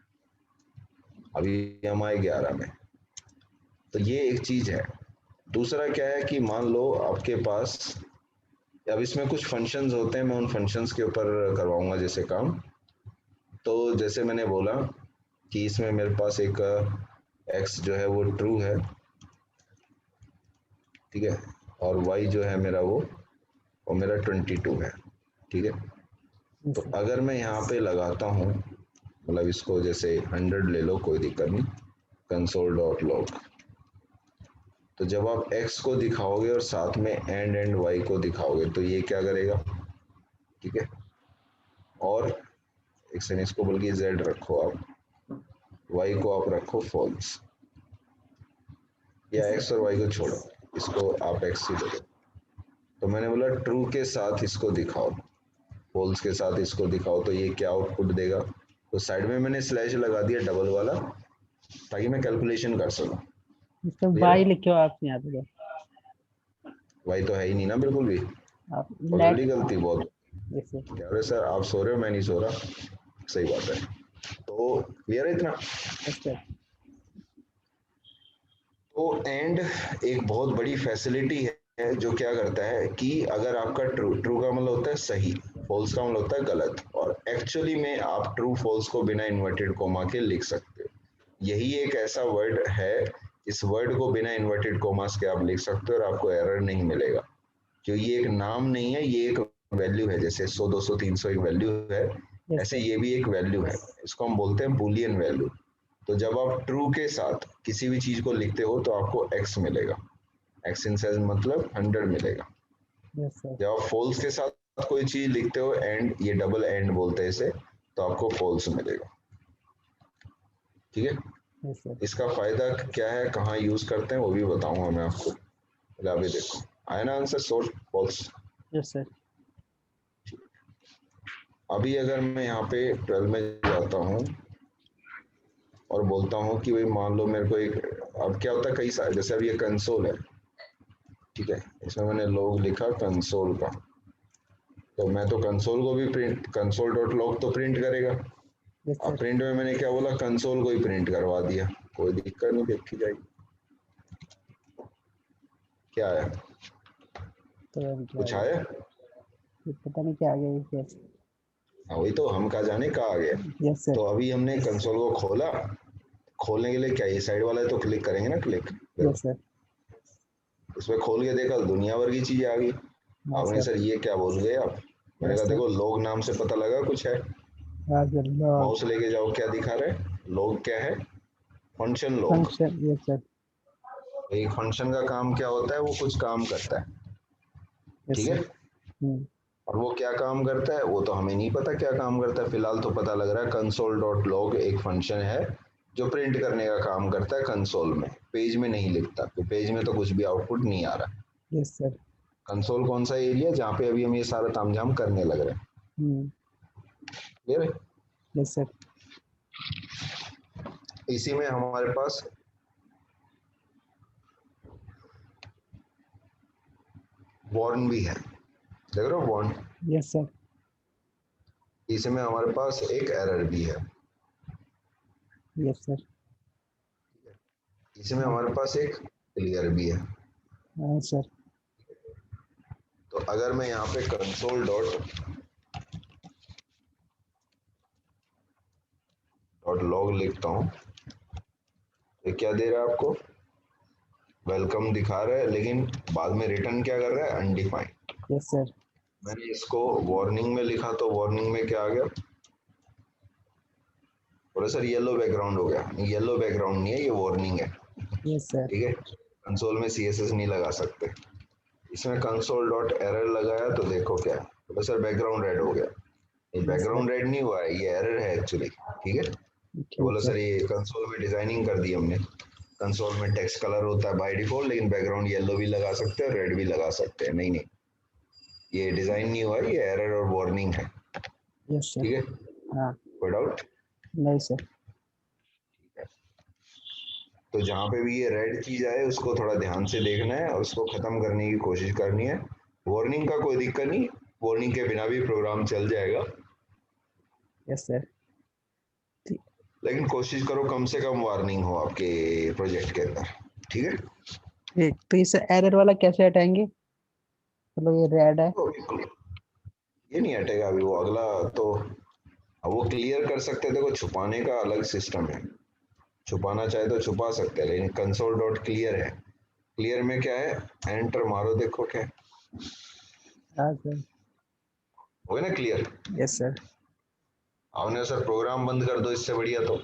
Speaker 2: अभी हम आए 11 में। तो ये एक चीज है। दूसरा क्या है कि मान लो आपके पास, अब इसमें कुछ फंक्शंस होते हैं, मैं उन फंक्शंस के ऊपर करवाऊंगा जैसे काम। तो जैसे मैंने बोला कि इसमें मेरे पास एक x जो है वो ट्रू है, ठीक है, और y जो है मेरा वो मेरा 22 है, ठीक है। तो अगर मैं यहाँ पे लगाता हूँ, मतलब इसको जैसे 100 ले लो, कोई दिक्कत नहीं, कंसोल डॉट लॉग, तो जब आप x को दिखाओगे और साथ में एंड y को दिखाओगे तो ये क्या करेगा? ठीक है। और एक सेकंड, इसको बल्कि z रखो आप, y को आप रखो फॉल्स, या x और y को छोड़ो, इसको आप x ही दो। तो मैंने बोला ट्रू के साथ इसको दिखाओ, फॉल्स के साथ इसको दिखाओ, तो ये क्या आउटपुट देगा? तो साइड में मैंने स्लैश लगा दिया डबल वाला, ताकि मैं कैलकुलेशन कर सकूं।
Speaker 1: इसमें वाई लिखो आप यहाँ पे,
Speaker 2: y तो है ही नहीं ना बिल्कुल भी,
Speaker 1: आप
Speaker 2: ऑलरेडी गलती बहुत।
Speaker 1: जैसे।
Speaker 2: अरे सर आप सो रहे हो, मैं नहीं सो रहा। सही बात है। तो क्लियर है इतना?
Speaker 1: Yes sir.
Speaker 2: तो एंड एक बहुत बड़ी फैसिलिटी है जो क्या करता है कि अगर आपका ट्रू का मतलब होता है सही, फॉल्स का मतलब होता है गलत, और एक्चुअली में आप ट्रू फॉल्स को बिना इन्वर्टेड कोमा के लिख सकते हो। यही एक ऐसा वर्ड है, इस वर्ड को बिना इन्वर्टेड कोमास के आप लिख सकते हो और आपको एरर नहीं मिलेगा, क्योंकि ये एक नाम नहीं है, ये एक वैल्यू है। जैसे 100 200 300 एक वैल्यू है, ऐसे ये भी एक वैल्यू है, इसको हम बोलते हैं बुलियन वैल्यू। तो जब आप ट्रू के साथ किसी भी चीज को लिखते हो तो आपको x मिलेगा, एक्स इन साइज मतलब 100 मिलेगा।
Speaker 1: Yes sir.
Speaker 2: जब आप फॉल्स के साथ कोई चीज लिखते हो एंड, ये डबल एंड बोलते हैं इसे, तो आपको फॉल्स मिलेगा। ठीक है,
Speaker 1: यस सर।
Speaker 2: इसका फायदा क्या है, कहाँ यूज करते हैं वो भी बताऊंगा मैं आपको। पहले अभी देखो, आया ना answer, source false.
Speaker 1: Yes sir.
Speaker 2: अभी अगर मैं यहाँ पे 12 में जाता हूँ और बोलता हूँ कि भाई मान लो मेरे को एक, अब क्या होता है कई सारे, जैसे अब ये कंसोल है, ठीक है, इसमें मैंने लॉग लिखा कंसोल का, तो मैं तो कंसोल को भी प्रिंट, कंसोल डॉट लॉग तो प्रिंट करेगा।
Speaker 1: यस
Speaker 2: अब
Speaker 1: सर।
Speaker 2: प्रिंट में मैंने क्या बोला, कंसोल को ही प्रिंट करवा दिया, कोई दिक्कत नहीं, देखी जाएगी। क्या आया,
Speaker 1: तो अभी क्या आ
Speaker 2: कुछ
Speaker 1: गया?
Speaker 2: आया?
Speaker 1: ये पता नहीं क्या आ गया ये कैसे।
Speaker 2: हाँ वही तो, हम कहा जाने कहाँ आ गया।
Speaker 1: Yes sir.
Speaker 2: तो अभी हमने कंसोल को खोला, खोलने के लिए क्या ये साइड वाला है तो क्लिक करेंगे ना, क्लिक,
Speaker 1: यस सर।
Speaker 2: उसमें खोल के देखा दुनिया भर की चीजें आ गई।
Speaker 1: हाँ
Speaker 2: आपने
Speaker 1: सर।
Speaker 2: सर ये क्या बोल गए आप, मैंने
Speaker 1: यस
Speaker 2: कहा
Speaker 1: सर।
Speaker 2: देखो लॉग नाम से पता लगा कुछ है,
Speaker 1: हाँ सर, लॉग
Speaker 2: माउस लेके जाओ, क्या दिखा रहे हैं, लॉग क्या है, function log.
Speaker 1: Function. Yes sir.
Speaker 2: एक फंक्शन का काम क्या होता है, वो कुछ काम करता है,
Speaker 1: यस
Speaker 2: ठीक है,
Speaker 1: सर।
Speaker 2: और वो क्या काम करता है वो तो हमें नहीं पता क्या काम करता है, फिलहाल तो पता लग रहा है कंसोल डॉट लॉग एक फंक्शन है जो प्रिंट करने का काम करता है कंसोल में, पेज में नहीं लिखता, तो पेज में तो कुछ भी आउटपुट नहीं आ रहा।
Speaker 1: Yes sir.
Speaker 2: कंसोल कौन सा एरिया जहाँ पे अभी हम ये सारा तामझाम करने लग रहे हैं, क्लियर है?
Speaker 1: Yes sir.
Speaker 2: इसी में हमारे पास वार्न भी है, देख रहे हो वार्न,
Speaker 1: यस सर।
Speaker 2: इसमें हमारे पास एक एरर भी है,
Speaker 1: यस सर।
Speaker 2: इसमें
Speaker 1: हाँ।
Speaker 2: हमारे पास एक क्लियर भी है।
Speaker 1: हाँ सर।
Speaker 2: तो अगर मैं यहाँ पे कंसोल डॉट लॉग लिखता हूँ, तो क्या दे रहा है आपको, वेलकम दिखा रहा है, लेकिन बाद में रिटर्न क्या कर रहा है, अनडिफाइंड।
Speaker 1: Yes sir.
Speaker 2: मैंने इसको वार्निंग में लिखा तो वार्निंग में क्या आ गया, बोले सर येलो बैकग्राउंड हो गया, येलो बैकग्राउंड नहीं है, ये वार्निंग है,
Speaker 1: यस सर।
Speaker 2: ठीक है, कंसोल में सीएसएस नहीं लगा सकते। इसमें कंसोल डॉट एरर लगाया तो देखो क्या है, बोले सर बैकग्राउंड रेड हो गया, ये
Speaker 1: यस सर।
Speaker 2: बैकग्राउंड रेड नहीं हुआ है, ये एरर है एक्चुअली, ठीक है। तो
Speaker 1: ठीक
Speaker 2: बोला
Speaker 1: है।
Speaker 2: सर ये कंसोल में डिजाइनिंग कर दी हमने, कंसोल में टेक्स्ट कलर होता है बाय डिफॉल्ट, लेकिन बैकग्राउंड येलो भी लगा सकते हैं, रेड भी लगा सकते हैं, नहीं नहीं, ये डिजाइन नहीं हुआ है, ये एरर और वार्निंग है,
Speaker 1: यस सर।
Speaker 2: ठीक है,
Speaker 1: हाँ।
Speaker 2: कोई डाउट?
Speaker 1: नहीं सर।
Speaker 2: तो जहाँ पे भी ये रेड चीज आए उसको थोड़ा ध्यान से देखना है और उसको खत्म करने की कोशिश करनी है। वार्निंग का कोई दिक्कत नहीं, वार्निंग के बिना भी प्रोग्राम चल जाएगा,
Speaker 1: यस सर। ठीक।
Speaker 2: लेकिन कोशिश करो कम से कम वार्निंग हो आपके प्रोजेक्ट के अंदर, ठीक है।
Speaker 1: ठीक, तो इस एरर वाला कैसे हटाएंगे? मतलब ये रेड है।
Speaker 2: तो ये नहीं हटेगा अभी, वो अगला तो, अब वो क्लियर कर सकते हैं, देखो छुपाने का अलग सिस्टम है, छुपाना चाहे तो छुपा सकते हैं, लेकिन कंसोल डॉट क्लियर है, क्लियर में क्या है, एंटर मारो देखो क्या है,
Speaker 1: हाँ सर।
Speaker 2: हो गया ना क्लियर।
Speaker 1: Yes sir.
Speaker 2: आपने सर प्रोग्राम बंद कर दो, इससे बढ़िया तो,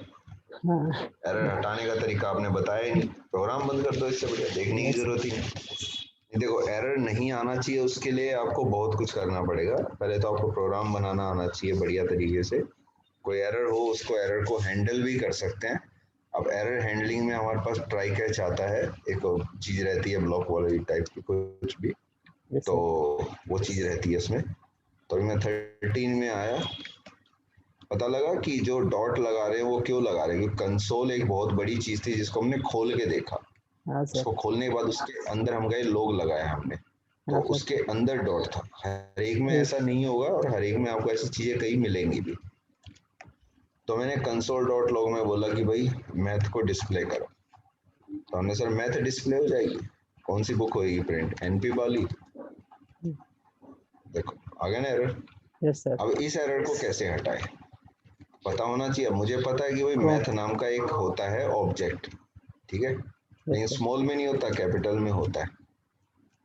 Speaker 1: हाँ।
Speaker 2: एरर हटाने का तरीका आपने बताया ही नहीं, प्रोग्राम बंद कर दो, इससे बढ़िया, देखने की
Speaker 1: यस।
Speaker 2: जरूरत ही नहीं। देखो एरर नहीं आना चाहिए, उसके लिए आपको बहुत कुछ करना पड़ेगा, पहले तो आपको प्रोग्राम बनाना आना चाहिए बढ़िया तरीके से, कोई एरर हो उसको, एरर को हैंडल भी कर सकते हैं। अब एरर हैंडलिंग में हमारे पास ट्राई कैच आता है, एक चीज रहती है ब्लॉक वाली टाइप की कुछ भी,
Speaker 1: यस
Speaker 2: तो
Speaker 1: सर।
Speaker 2: वो चीज रहती है इसमें। तो मैं 13 में आया, पता लगा कि जो डॉट लगा रहे हैं वो क्यों लगा रहे हैं, क्योंकि कंसोल एक बहुत बड़ी चीज थी जिसको हमने खोल के देखा,
Speaker 1: हाँ सर।
Speaker 2: उसको खोलने के बाद उसके अंदर हम गए, लोग लगाया हमने, तो
Speaker 1: हाँ सर।
Speaker 2: उसके अंदर डॉट था, हर एक में
Speaker 1: ठीक।
Speaker 2: ऐसा नहीं होगा और हर एक में आपको ऐसी चीजें कहीं मिलेंगी भी। तो मैंने कंसोल डॉट लॉग में बोला कि भाई मैथ को डिस्प्ले करो, तो हमने सर मैथ डिस्प्ले हो जाएगी, कौन सी बुक होगी प्रिंट, एनपी वाली, देखो आ गया ना एरर।
Speaker 1: Yes sir.
Speaker 2: अब इस एरर को कैसे हटाए, पता होना चाहिए, मुझे पता है कि भाई
Speaker 1: को
Speaker 2: मैथ नाम का एक होता है ऑब्जेक्ट, ठीक है,
Speaker 1: यस
Speaker 2: लेकिन
Speaker 1: सर।
Speaker 2: स्मॉल में नहीं होता, कैपिटल में होता है,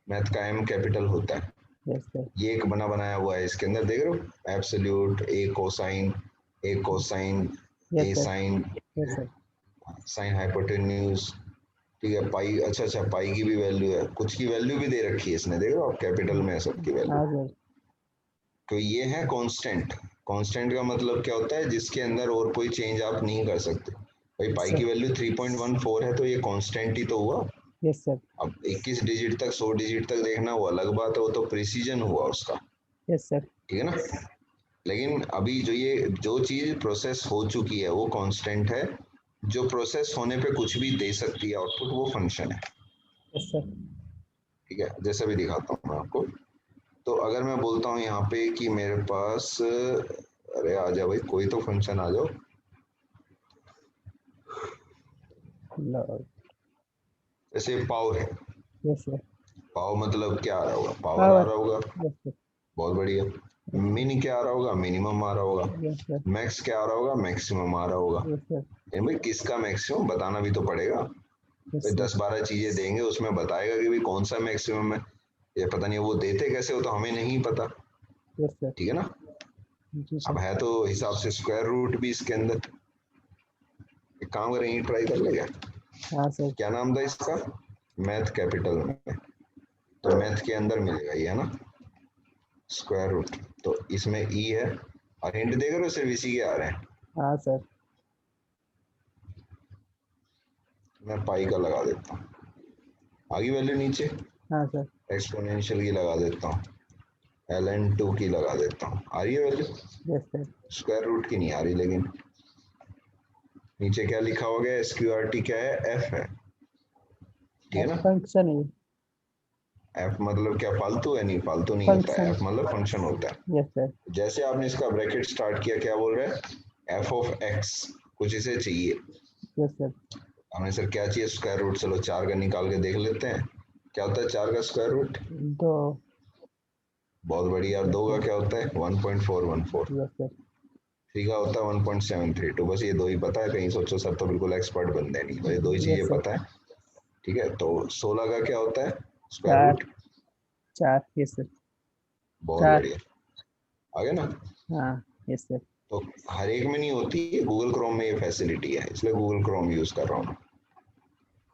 Speaker 2: मैथ का एम कैपिटल होता है,
Speaker 1: यस सर।
Speaker 2: ये एक बना बनाया हुआ है, इसके अंदर देख रहे हो absolute, a cosine,
Speaker 1: yes
Speaker 2: a
Speaker 1: sir.
Speaker 2: Sine,
Speaker 1: yes sir.
Speaker 2: Sine hypotenuse, ठीक है, पाई, अच्छा पाई की भी वैल्यू है, कुछ की वैल्यू भी दे रखी है इसने, देखो आप कैपिटल में है सबकी वैल्यू।
Speaker 1: हाँ सर।
Speaker 2: तो ये है कांस्टेंट। कांस्टेंट का मतलब क्या होता है, जिसके अंदर और कोई चेंज आप नहीं कर सकते। भाई पाई
Speaker 1: सर
Speaker 2: की वैल्यू 3.14 है तो ये कांस्टेंट ही तो हुआ।
Speaker 1: Yes sir.
Speaker 2: अब 21 डिजिट तक 100 डिजिट तक देखना वो अलग बात है, वो तो प्रिसीजन हुआ उसका,
Speaker 1: यस सर।
Speaker 2: ठीक है ना। लेकिन अभी जो ये जो चीज प्रोसेस हो चुकी है वो कांस्टेंट है, जो प्रोसेस होने पे कुछ भी दे सकती है आउटपुट, वो फंक्शन है।
Speaker 1: Yes sir.
Speaker 2: ठीक है, जैसा भी दिखाता हूँ मैं आपको। तो अगर मैं बोलता हूँ यहाँ पे कि मेरे पास, अरे आ जाओ भाई, कोई तो फंक्शन आ जाओ। जैसे पाव है,
Speaker 1: यस सर।
Speaker 2: पाव मतलब क्या आ रहा होगा, पावर आ
Speaker 1: पावर।
Speaker 2: रहा होगा।
Speaker 1: Yes sir.
Speaker 2: बहुत बढ़िया।
Speaker 1: Yes sir.
Speaker 2: मिन क्या आ रहा होगा, मिनिमम आ रहा होगा।
Speaker 1: Yes sir.
Speaker 2: मैक्स क्या आ रहा होगा, मैक्सिमम आ रहा होगा।
Speaker 1: Yes sir.
Speaker 2: यानी भाई किसका मैक्सिमम बताना भी तो पड़ेगा।
Speaker 1: यस
Speaker 2: भाई
Speaker 1: सर।
Speaker 2: 10-12 चीजें देंगे, उसमें बताएगा कि भाई कौन सा मैक्सिमम है। ये पता नहीं वो देते कैसे हो, तो हमें नहीं पता।
Speaker 1: Yes sir.
Speaker 2: ठीक है ना।
Speaker 1: जी
Speaker 2: अब
Speaker 1: सर।
Speaker 2: है तो हिसाब से स्क्वायर रूट भी इसके अंदर। एक काम करेंगे, ट्राई कर लेगा।
Speaker 1: हाँ सर।
Speaker 2: क्या नाम था इसका, मैथ कैपिटल में, तो मैथ के अंदर मिलेगा ये, है ना, स्क्वायर रूट। तो इसमें ई है, और हिंट देकर वो सिर्फ इसी के आ रहे हैं।
Speaker 1: हाँ सर।
Speaker 2: मैं पाई का लगा देता हूँ, आगे वैल्यू नीचे
Speaker 1: हाँ सर।
Speaker 2: एक्सपोनेंशियल की लगा देता हूँ, ln2 की लगा देता हूँ, आ रही है value.
Speaker 1: Yes sir.
Speaker 2: Square root की नहीं आ रही, लेकिन नीचे क्या लिखा हो गया, SQRT क्या है, एफ है, ठीक है ना।
Speaker 1: फंक्शन है।
Speaker 2: एफ मतलब क्या, फालतू है, नहीं फालतू नहीं होता है,
Speaker 1: फंक्शन।
Speaker 2: एफ मतलब फंक्शन होता है।
Speaker 1: Yes sir.
Speaker 2: जैसे आपने इसका ब्रैकेट स्टार्ट किया, क्या बोल रहा है, एफ ऑफ एक्स, कुछ इसे चाहिए।
Speaker 1: Yes sir.
Speaker 2: हमने सर क्या चाहिए, स्क्वायर रूट, चलो 4 का निकाल के देख लेते हैं, क्या होता है 4 का स्क्वायर रूट।
Speaker 1: दो।
Speaker 2: बहुत बढ़िया। और
Speaker 1: यस
Speaker 2: 2 का
Speaker 1: सर।
Speaker 2: क्या होता है, 1.414।
Speaker 1: Yes sir.
Speaker 2: 3 का होता है 1.732। बस ये दो ही पता है, कहीं सोचो सर तो बिल्कुल एक्सपर्ट बंदे नहीं, बस ये दो ही
Speaker 1: यस
Speaker 2: चीजें
Speaker 1: सर।
Speaker 2: पता है। ठीक है, तो 16 का क्या होता है स्क्वायर
Speaker 1: चार।
Speaker 2: रूट।
Speaker 1: चार। Yes sir.
Speaker 2: बहुत
Speaker 1: चार।
Speaker 2: बढ़िया, आ गया ना।
Speaker 1: हाँ। Yes sir.
Speaker 2: तो हर एक में नहीं होती है, गूगल क्रोम में ये फैसिलिटी है, इसलिए गूगल क्रोम यूज कर रहा हूँ।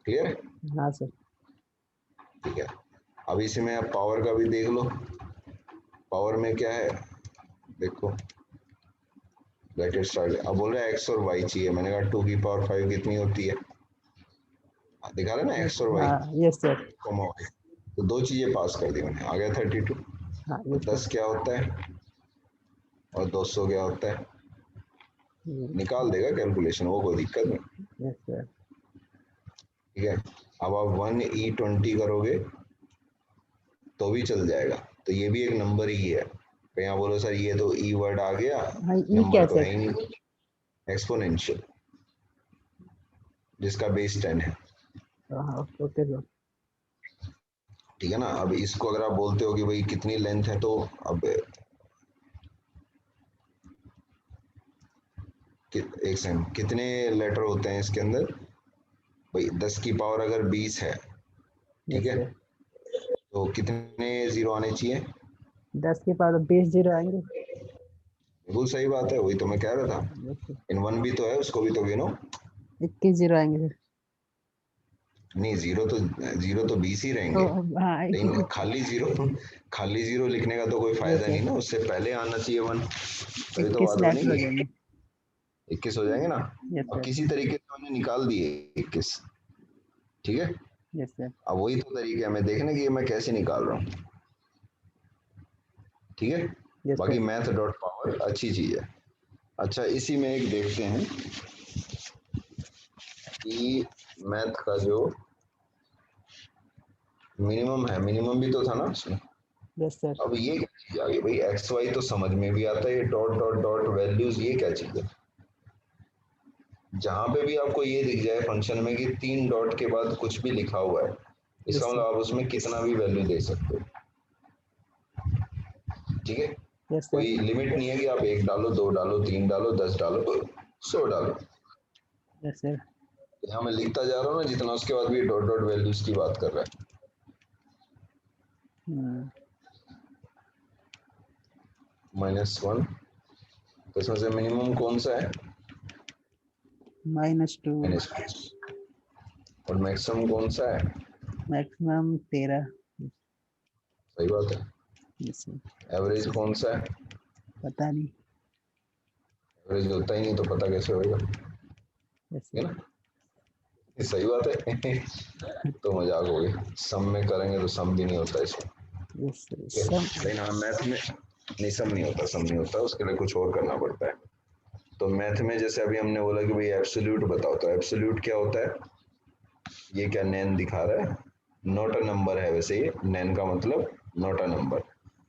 Speaker 2: क्लियर है।
Speaker 1: हाँ सर।
Speaker 2: ठीक है, अब इसी में आप पावर का भी देख लो। पावर में क्या है, देखो ब्रैकेट स्टार्ट, अब बोल रहा है एक्स और वाई चाहिए। मैंने कहा 2 की पावर 5 कितनी होती है, दिखा रहे ना, एक्स और वाई,
Speaker 1: हाँ। Yes sir.
Speaker 2: Comma y. तो दो चीजें पास कर दी मैंने, आ गया 32।
Speaker 1: हाँ।
Speaker 2: और
Speaker 1: यस सर।
Speaker 2: 10 क्या होता है, और 200 क्या होता है, निकाल देगा कैलकुलेशन, वो कोई दिक्कत नहीं।
Speaker 1: Yes sir.
Speaker 2: ठीक है, अब आप 1E20 करोगे तो भी चल जाएगा। तो ये भी एक नंबर ही है। तो यहाँ बोलो सर ये तो ई वर्ड आ गया,
Speaker 1: हाँ ई
Speaker 2: नंबर तो
Speaker 1: कैसे।
Speaker 2: है ही नहीं। एक्सपोनेंशियल, जिसका बेस 10 है।
Speaker 1: हाँ ओके सर।
Speaker 2: ठीक है ना। अब इसको अगर आप बोलते हो कि भाई कितनी लेंथ है, तो अब एक सेकंड, कितने लेटर होते हैं इसके अंदर, भाई 10 की पावर अगर 20 है, ठीक
Speaker 1: यस
Speaker 2: है,
Speaker 1: सर।
Speaker 2: तो कितने जीरो आने चाहिए।
Speaker 1: 10 के बाद 20 जीरो आएंगे।
Speaker 2: बिल्कुल सही बात है, वही तो मैं कह रहा था।
Speaker 1: Yes sir.
Speaker 2: इन वन भी तो है, उसको भी तो गिनो।
Speaker 1: 21 जीरो आएंगे सर।
Speaker 2: नहीं, जीरो तो 20 ही
Speaker 1: तो
Speaker 2: रहेंगे।
Speaker 1: हाँ
Speaker 2: लेकिन खाली जीरो लिखने का तो कोई
Speaker 1: यस
Speaker 2: फायदा
Speaker 1: सर।
Speaker 2: नहीं ना, उससे पहले आना चाहिए वन, तभी तो
Speaker 1: 21
Speaker 2: बात
Speaker 1: लेटर हो
Speaker 2: बनेगी।
Speaker 1: जाएंगे।
Speaker 2: 21 हो जाएंगे ना।
Speaker 1: यस
Speaker 2: अब
Speaker 1: सर।
Speaker 2: किसी तरीके से मैंने निकाल दिए 21, ठीक है।
Speaker 1: Yes sir.
Speaker 2: अब वही तो तरीका है मैं देखने की, मैं कैसे निकाल रहा हूँ। ठीक है,
Speaker 1: यस
Speaker 2: बाकी
Speaker 1: सर।
Speaker 2: मैथ डॉट पावर अच्छी चीज है। अच्छा, इसी में एक देखते हैं कि मैथ का जो मिनिमम है, मिनिमम भी तो था ना उसमें।
Speaker 1: Yes sir.
Speaker 2: अब ये क्या चीज आ गई भाई, एक्स वाई तो समझ में भी आता है, ये डॉट डॉट डॉट वैल्यूज, ये क्या चीज है। जहां पे भी आपको ये दिख जाए फंक्शन में कि 3 डॉट के बाद कुछ भी लिखा हुआ है, इसका
Speaker 1: यस
Speaker 2: मतलब
Speaker 1: सर।
Speaker 2: आप उसमें कितना भी वैल्यू दे सकते हो। ठीक है,
Speaker 1: यस सर।
Speaker 2: कोई लिमिट नहीं है कि आप 1 डालो, 2 डालो, 3 डालो, 10 डालो, 100 डालो।
Speaker 1: Yes sir.
Speaker 2: यहाँ मैं लिखता जा रहा हूँ ना जितना, उसके बाद भी डॉट डॉट वैल्यूज की बात कर रहा है। -1, तो इसमें से मिनिमम कौन सा है,
Speaker 1: -2।
Speaker 2: -2। और मैक्सिमम कौन सा है?
Speaker 1: मैक्सिमम 13।
Speaker 2: सही बात है।
Speaker 1: Yes sir.
Speaker 2: एवरेज कौन सा है?
Speaker 1: पता नहीं।
Speaker 2: एवरेज होता ही नहीं तो पता कैसे होगा?
Speaker 1: यस
Speaker 2: है
Speaker 1: सर।
Speaker 2: ना? ये सही बात है। तो मजाक हो गया, सम में करेंगे तो सम भी नहीं होता इसमें।
Speaker 1: Yes sir.
Speaker 2: ठीक है, लेकिन हाँ मैथ में नहीं, सम नहीं होता, सम नहीं होता, उसके लिए कुछ और करना पड़ता है। तो मैथ में जैसे अभी हमने बोला कि भाई एब्सोल्यूट बताओ, तो एब्सोल्यूट क्या होता है? ये क्या नैन दिखा रहा है? नॉट अ नंबर है वैसे, ये नैन का मतलब not a number.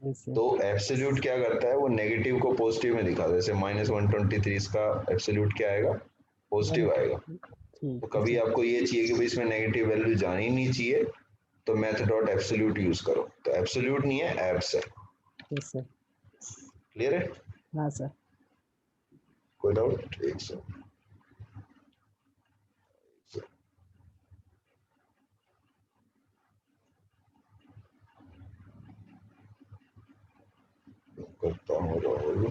Speaker 1: Yes sir.
Speaker 2: तो एब्सोल्यूट क्या करता है? वो नेगेटिव को पॉजिटिव में दिखाता है। जैसे -123 इसका एब्सोल्यूट क्या आएगा? पॉजिटिव आएगा।
Speaker 1: 1
Speaker 2: तो
Speaker 1: 2
Speaker 2: कभी
Speaker 1: सर।
Speaker 2: आपको ये चाहिए कि भाई इसमें नेगेटिव वैल्यू जानी नहीं चाहिए, तो मैथ डॉट एब्सोल्यूट यूज करो। तो एब्सोल्यूट नहीं है, एब्स है।
Speaker 1: Yes sir.
Speaker 2: क्लियर है?
Speaker 1: हाँ सर।
Speaker 2: कोई डाउट? एक से करता हूँ राहुल,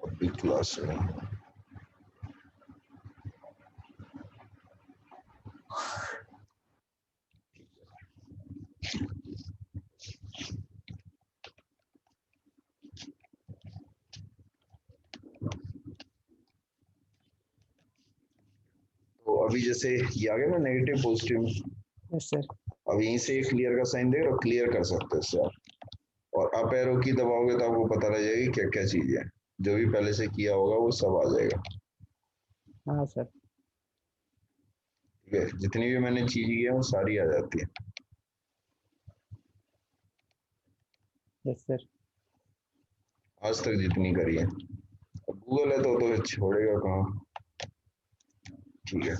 Speaker 2: अभी क्लास में। तो अभी जैसे ये आ गया ना नेगेटिव पॉजिटिव में,
Speaker 1: यस सर।
Speaker 2: अब यहीं से क्लियर का साइन देगा और क्लियर कर सकते हो इससे आप। और अप एरो की दबाओगे तो आपको पता लग जाएगी क्या क्या चीजें हैं, जो भी पहले से किया होगा वो सब आ जाएगा।
Speaker 1: हाँ सर।
Speaker 2: ठीक है, जितनी भी मैंने चीज की है वो सारी आ जाती है।
Speaker 1: Yes sir.
Speaker 2: आज तक जितनी करी है। गूगल है तो फिर छोड़ेगा कहाँ। ठीक है,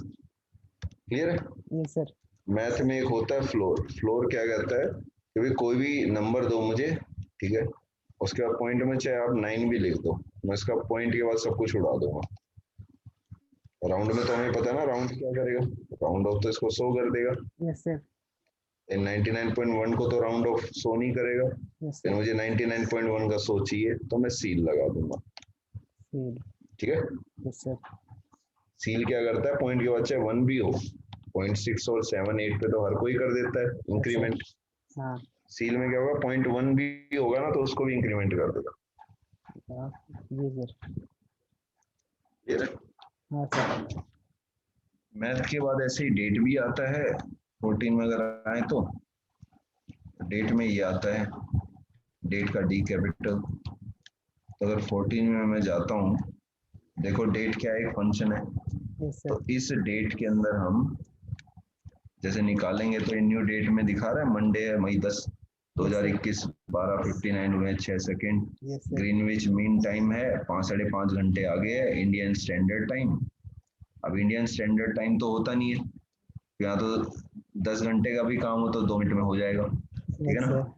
Speaker 2: क्लियर है?
Speaker 1: Yes sir.
Speaker 2: मैथ में एक होता है फ्लोर। फ्लोर क्या कहता है कि भाई कोई भी नंबर दो मुझे, ठीक है, उसके बाद पॉइंट में चाहे आप 9 भी लिख दो, मैं इसका पॉइंट के बाद सब कुछ उड़ा दूंगा। राउंड में तो हमें पता है ना राउंड क्या करेगा, राउंड ऑफ तो इसको 100 कर देगा।
Speaker 1: Yes sir.
Speaker 2: 99.1 को तो राउंड ऑफ 100 नहीं करेगा।
Speaker 1: यस
Speaker 2: फिर
Speaker 1: सर।
Speaker 2: मुझे 99.1 का 100 चाहिए, तो मैं सील लगा दूंगा।
Speaker 1: सील।
Speaker 2: ठीक है,
Speaker 1: यस सर।
Speaker 2: सील क्या करता है? पॉइंट के बाद चाहे 1 भी हो, 0.6 और 7 8 पे तो हर कोई कर देता है
Speaker 1: यस सर।
Speaker 2: इंक्रीमेंट।
Speaker 1: हाँ।
Speaker 2: सील में क्या होगा? 0.1 भी होगा ना तो उसको भी इंक्रीमेंट कर देगा।
Speaker 1: हाँ। जी सर।
Speaker 2: ये
Speaker 1: हाँ सर।
Speaker 2: मैथ के बाद ऐसे ही डेट भी आता है। 14 में अगर आए तो डेट में ये आता है, डेट का डी कैपिटल। तो अगर 14 में मैं जाता हूँ, देखो डेट क्या है? एक फंक्शन है।
Speaker 1: Yes sir.
Speaker 2: तो इस डेट के अंदर हम जैसे निकालेंगे तो न्यू डेट में दिखा रहा है मंडे है मई 10
Speaker 1: यस सर।
Speaker 2: 2021 12:59 हुए 6 second.
Speaker 1: Yes sir.
Speaker 2: Greenwich mean time है 5 साढ़े 5 घंटे आगे है इंडियन स्टैंडर्ड टाइम। अब इंडियन स्टैंडर्ड टाइम तो होता नहीं है, यहाँ तो 10 घंटे का भी काम हो तो 2 मिनट में हो जाएगा। ठीक है
Speaker 1: यस
Speaker 2: ना?
Speaker 1: सर।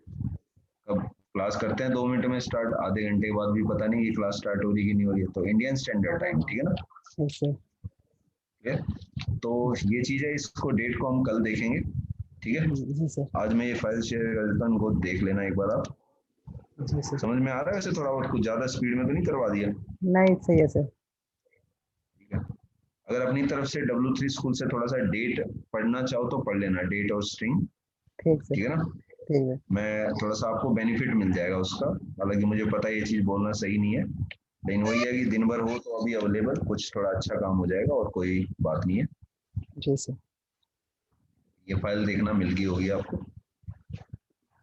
Speaker 2: कब क्लास करते हैं 2 मिनट में स्टार्ट, आधे घंटे के बाद भी पता नहीं कि क्लास स्टार्ट हो रही कि नहीं हो रही है। तो इंडियन स्टैंडर्ड टाइम, ठीक है ना?
Speaker 1: Yes sir.
Speaker 2: ठीक है, तो ये चीज है, इसको डेट को हम कल देखेंगे। ठीक है,
Speaker 1: जी सर।
Speaker 2: आज मैं ये फाइल शेयर कर देता हूँ, उनको देख लेना एक बार आप।
Speaker 1: जी सर।
Speaker 2: समझ में आ रहा है? वैसे थोड़ा बहुत कुछ ज्यादा स्पीड में तो नहीं करवा दिया?
Speaker 1: नहीं सही है सर।
Speaker 2: ठीक है, अगर अपनी तरफ से W3 स्कूल से थोड़ा सा डेट पढ़ना चाहो तो पढ़ लेना, डेट और स्ट्रिंग।
Speaker 1: ठीक सर।
Speaker 2: ठीक है ना?
Speaker 1: ठीक है।
Speaker 2: मैं थोड़ा सा आपको बेनिफिट मिल जाएगा उसका, हालांकि मुझे पता है ये चीज बोलना सही नहीं है, लेकिन वही है कि दिन भर हो तो अभी अवेलेबल कुछ थोड़ा अच्छा काम हो जाएगा और कोई बात नहीं है।
Speaker 1: जी सर।
Speaker 2: ये फाइल देखना मिल गई होगी आपको।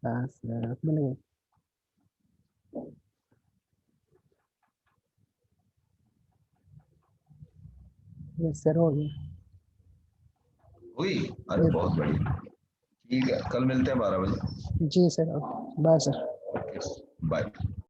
Speaker 1: हाँ सर मिल गए। यस सर हो गया।
Speaker 2: हुई? अरे बहुत बढ़िया। ठीक है, कल मिलते हैं 12 बजे।
Speaker 1: जी sir. Bye sir.
Speaker 2: Okay, bye.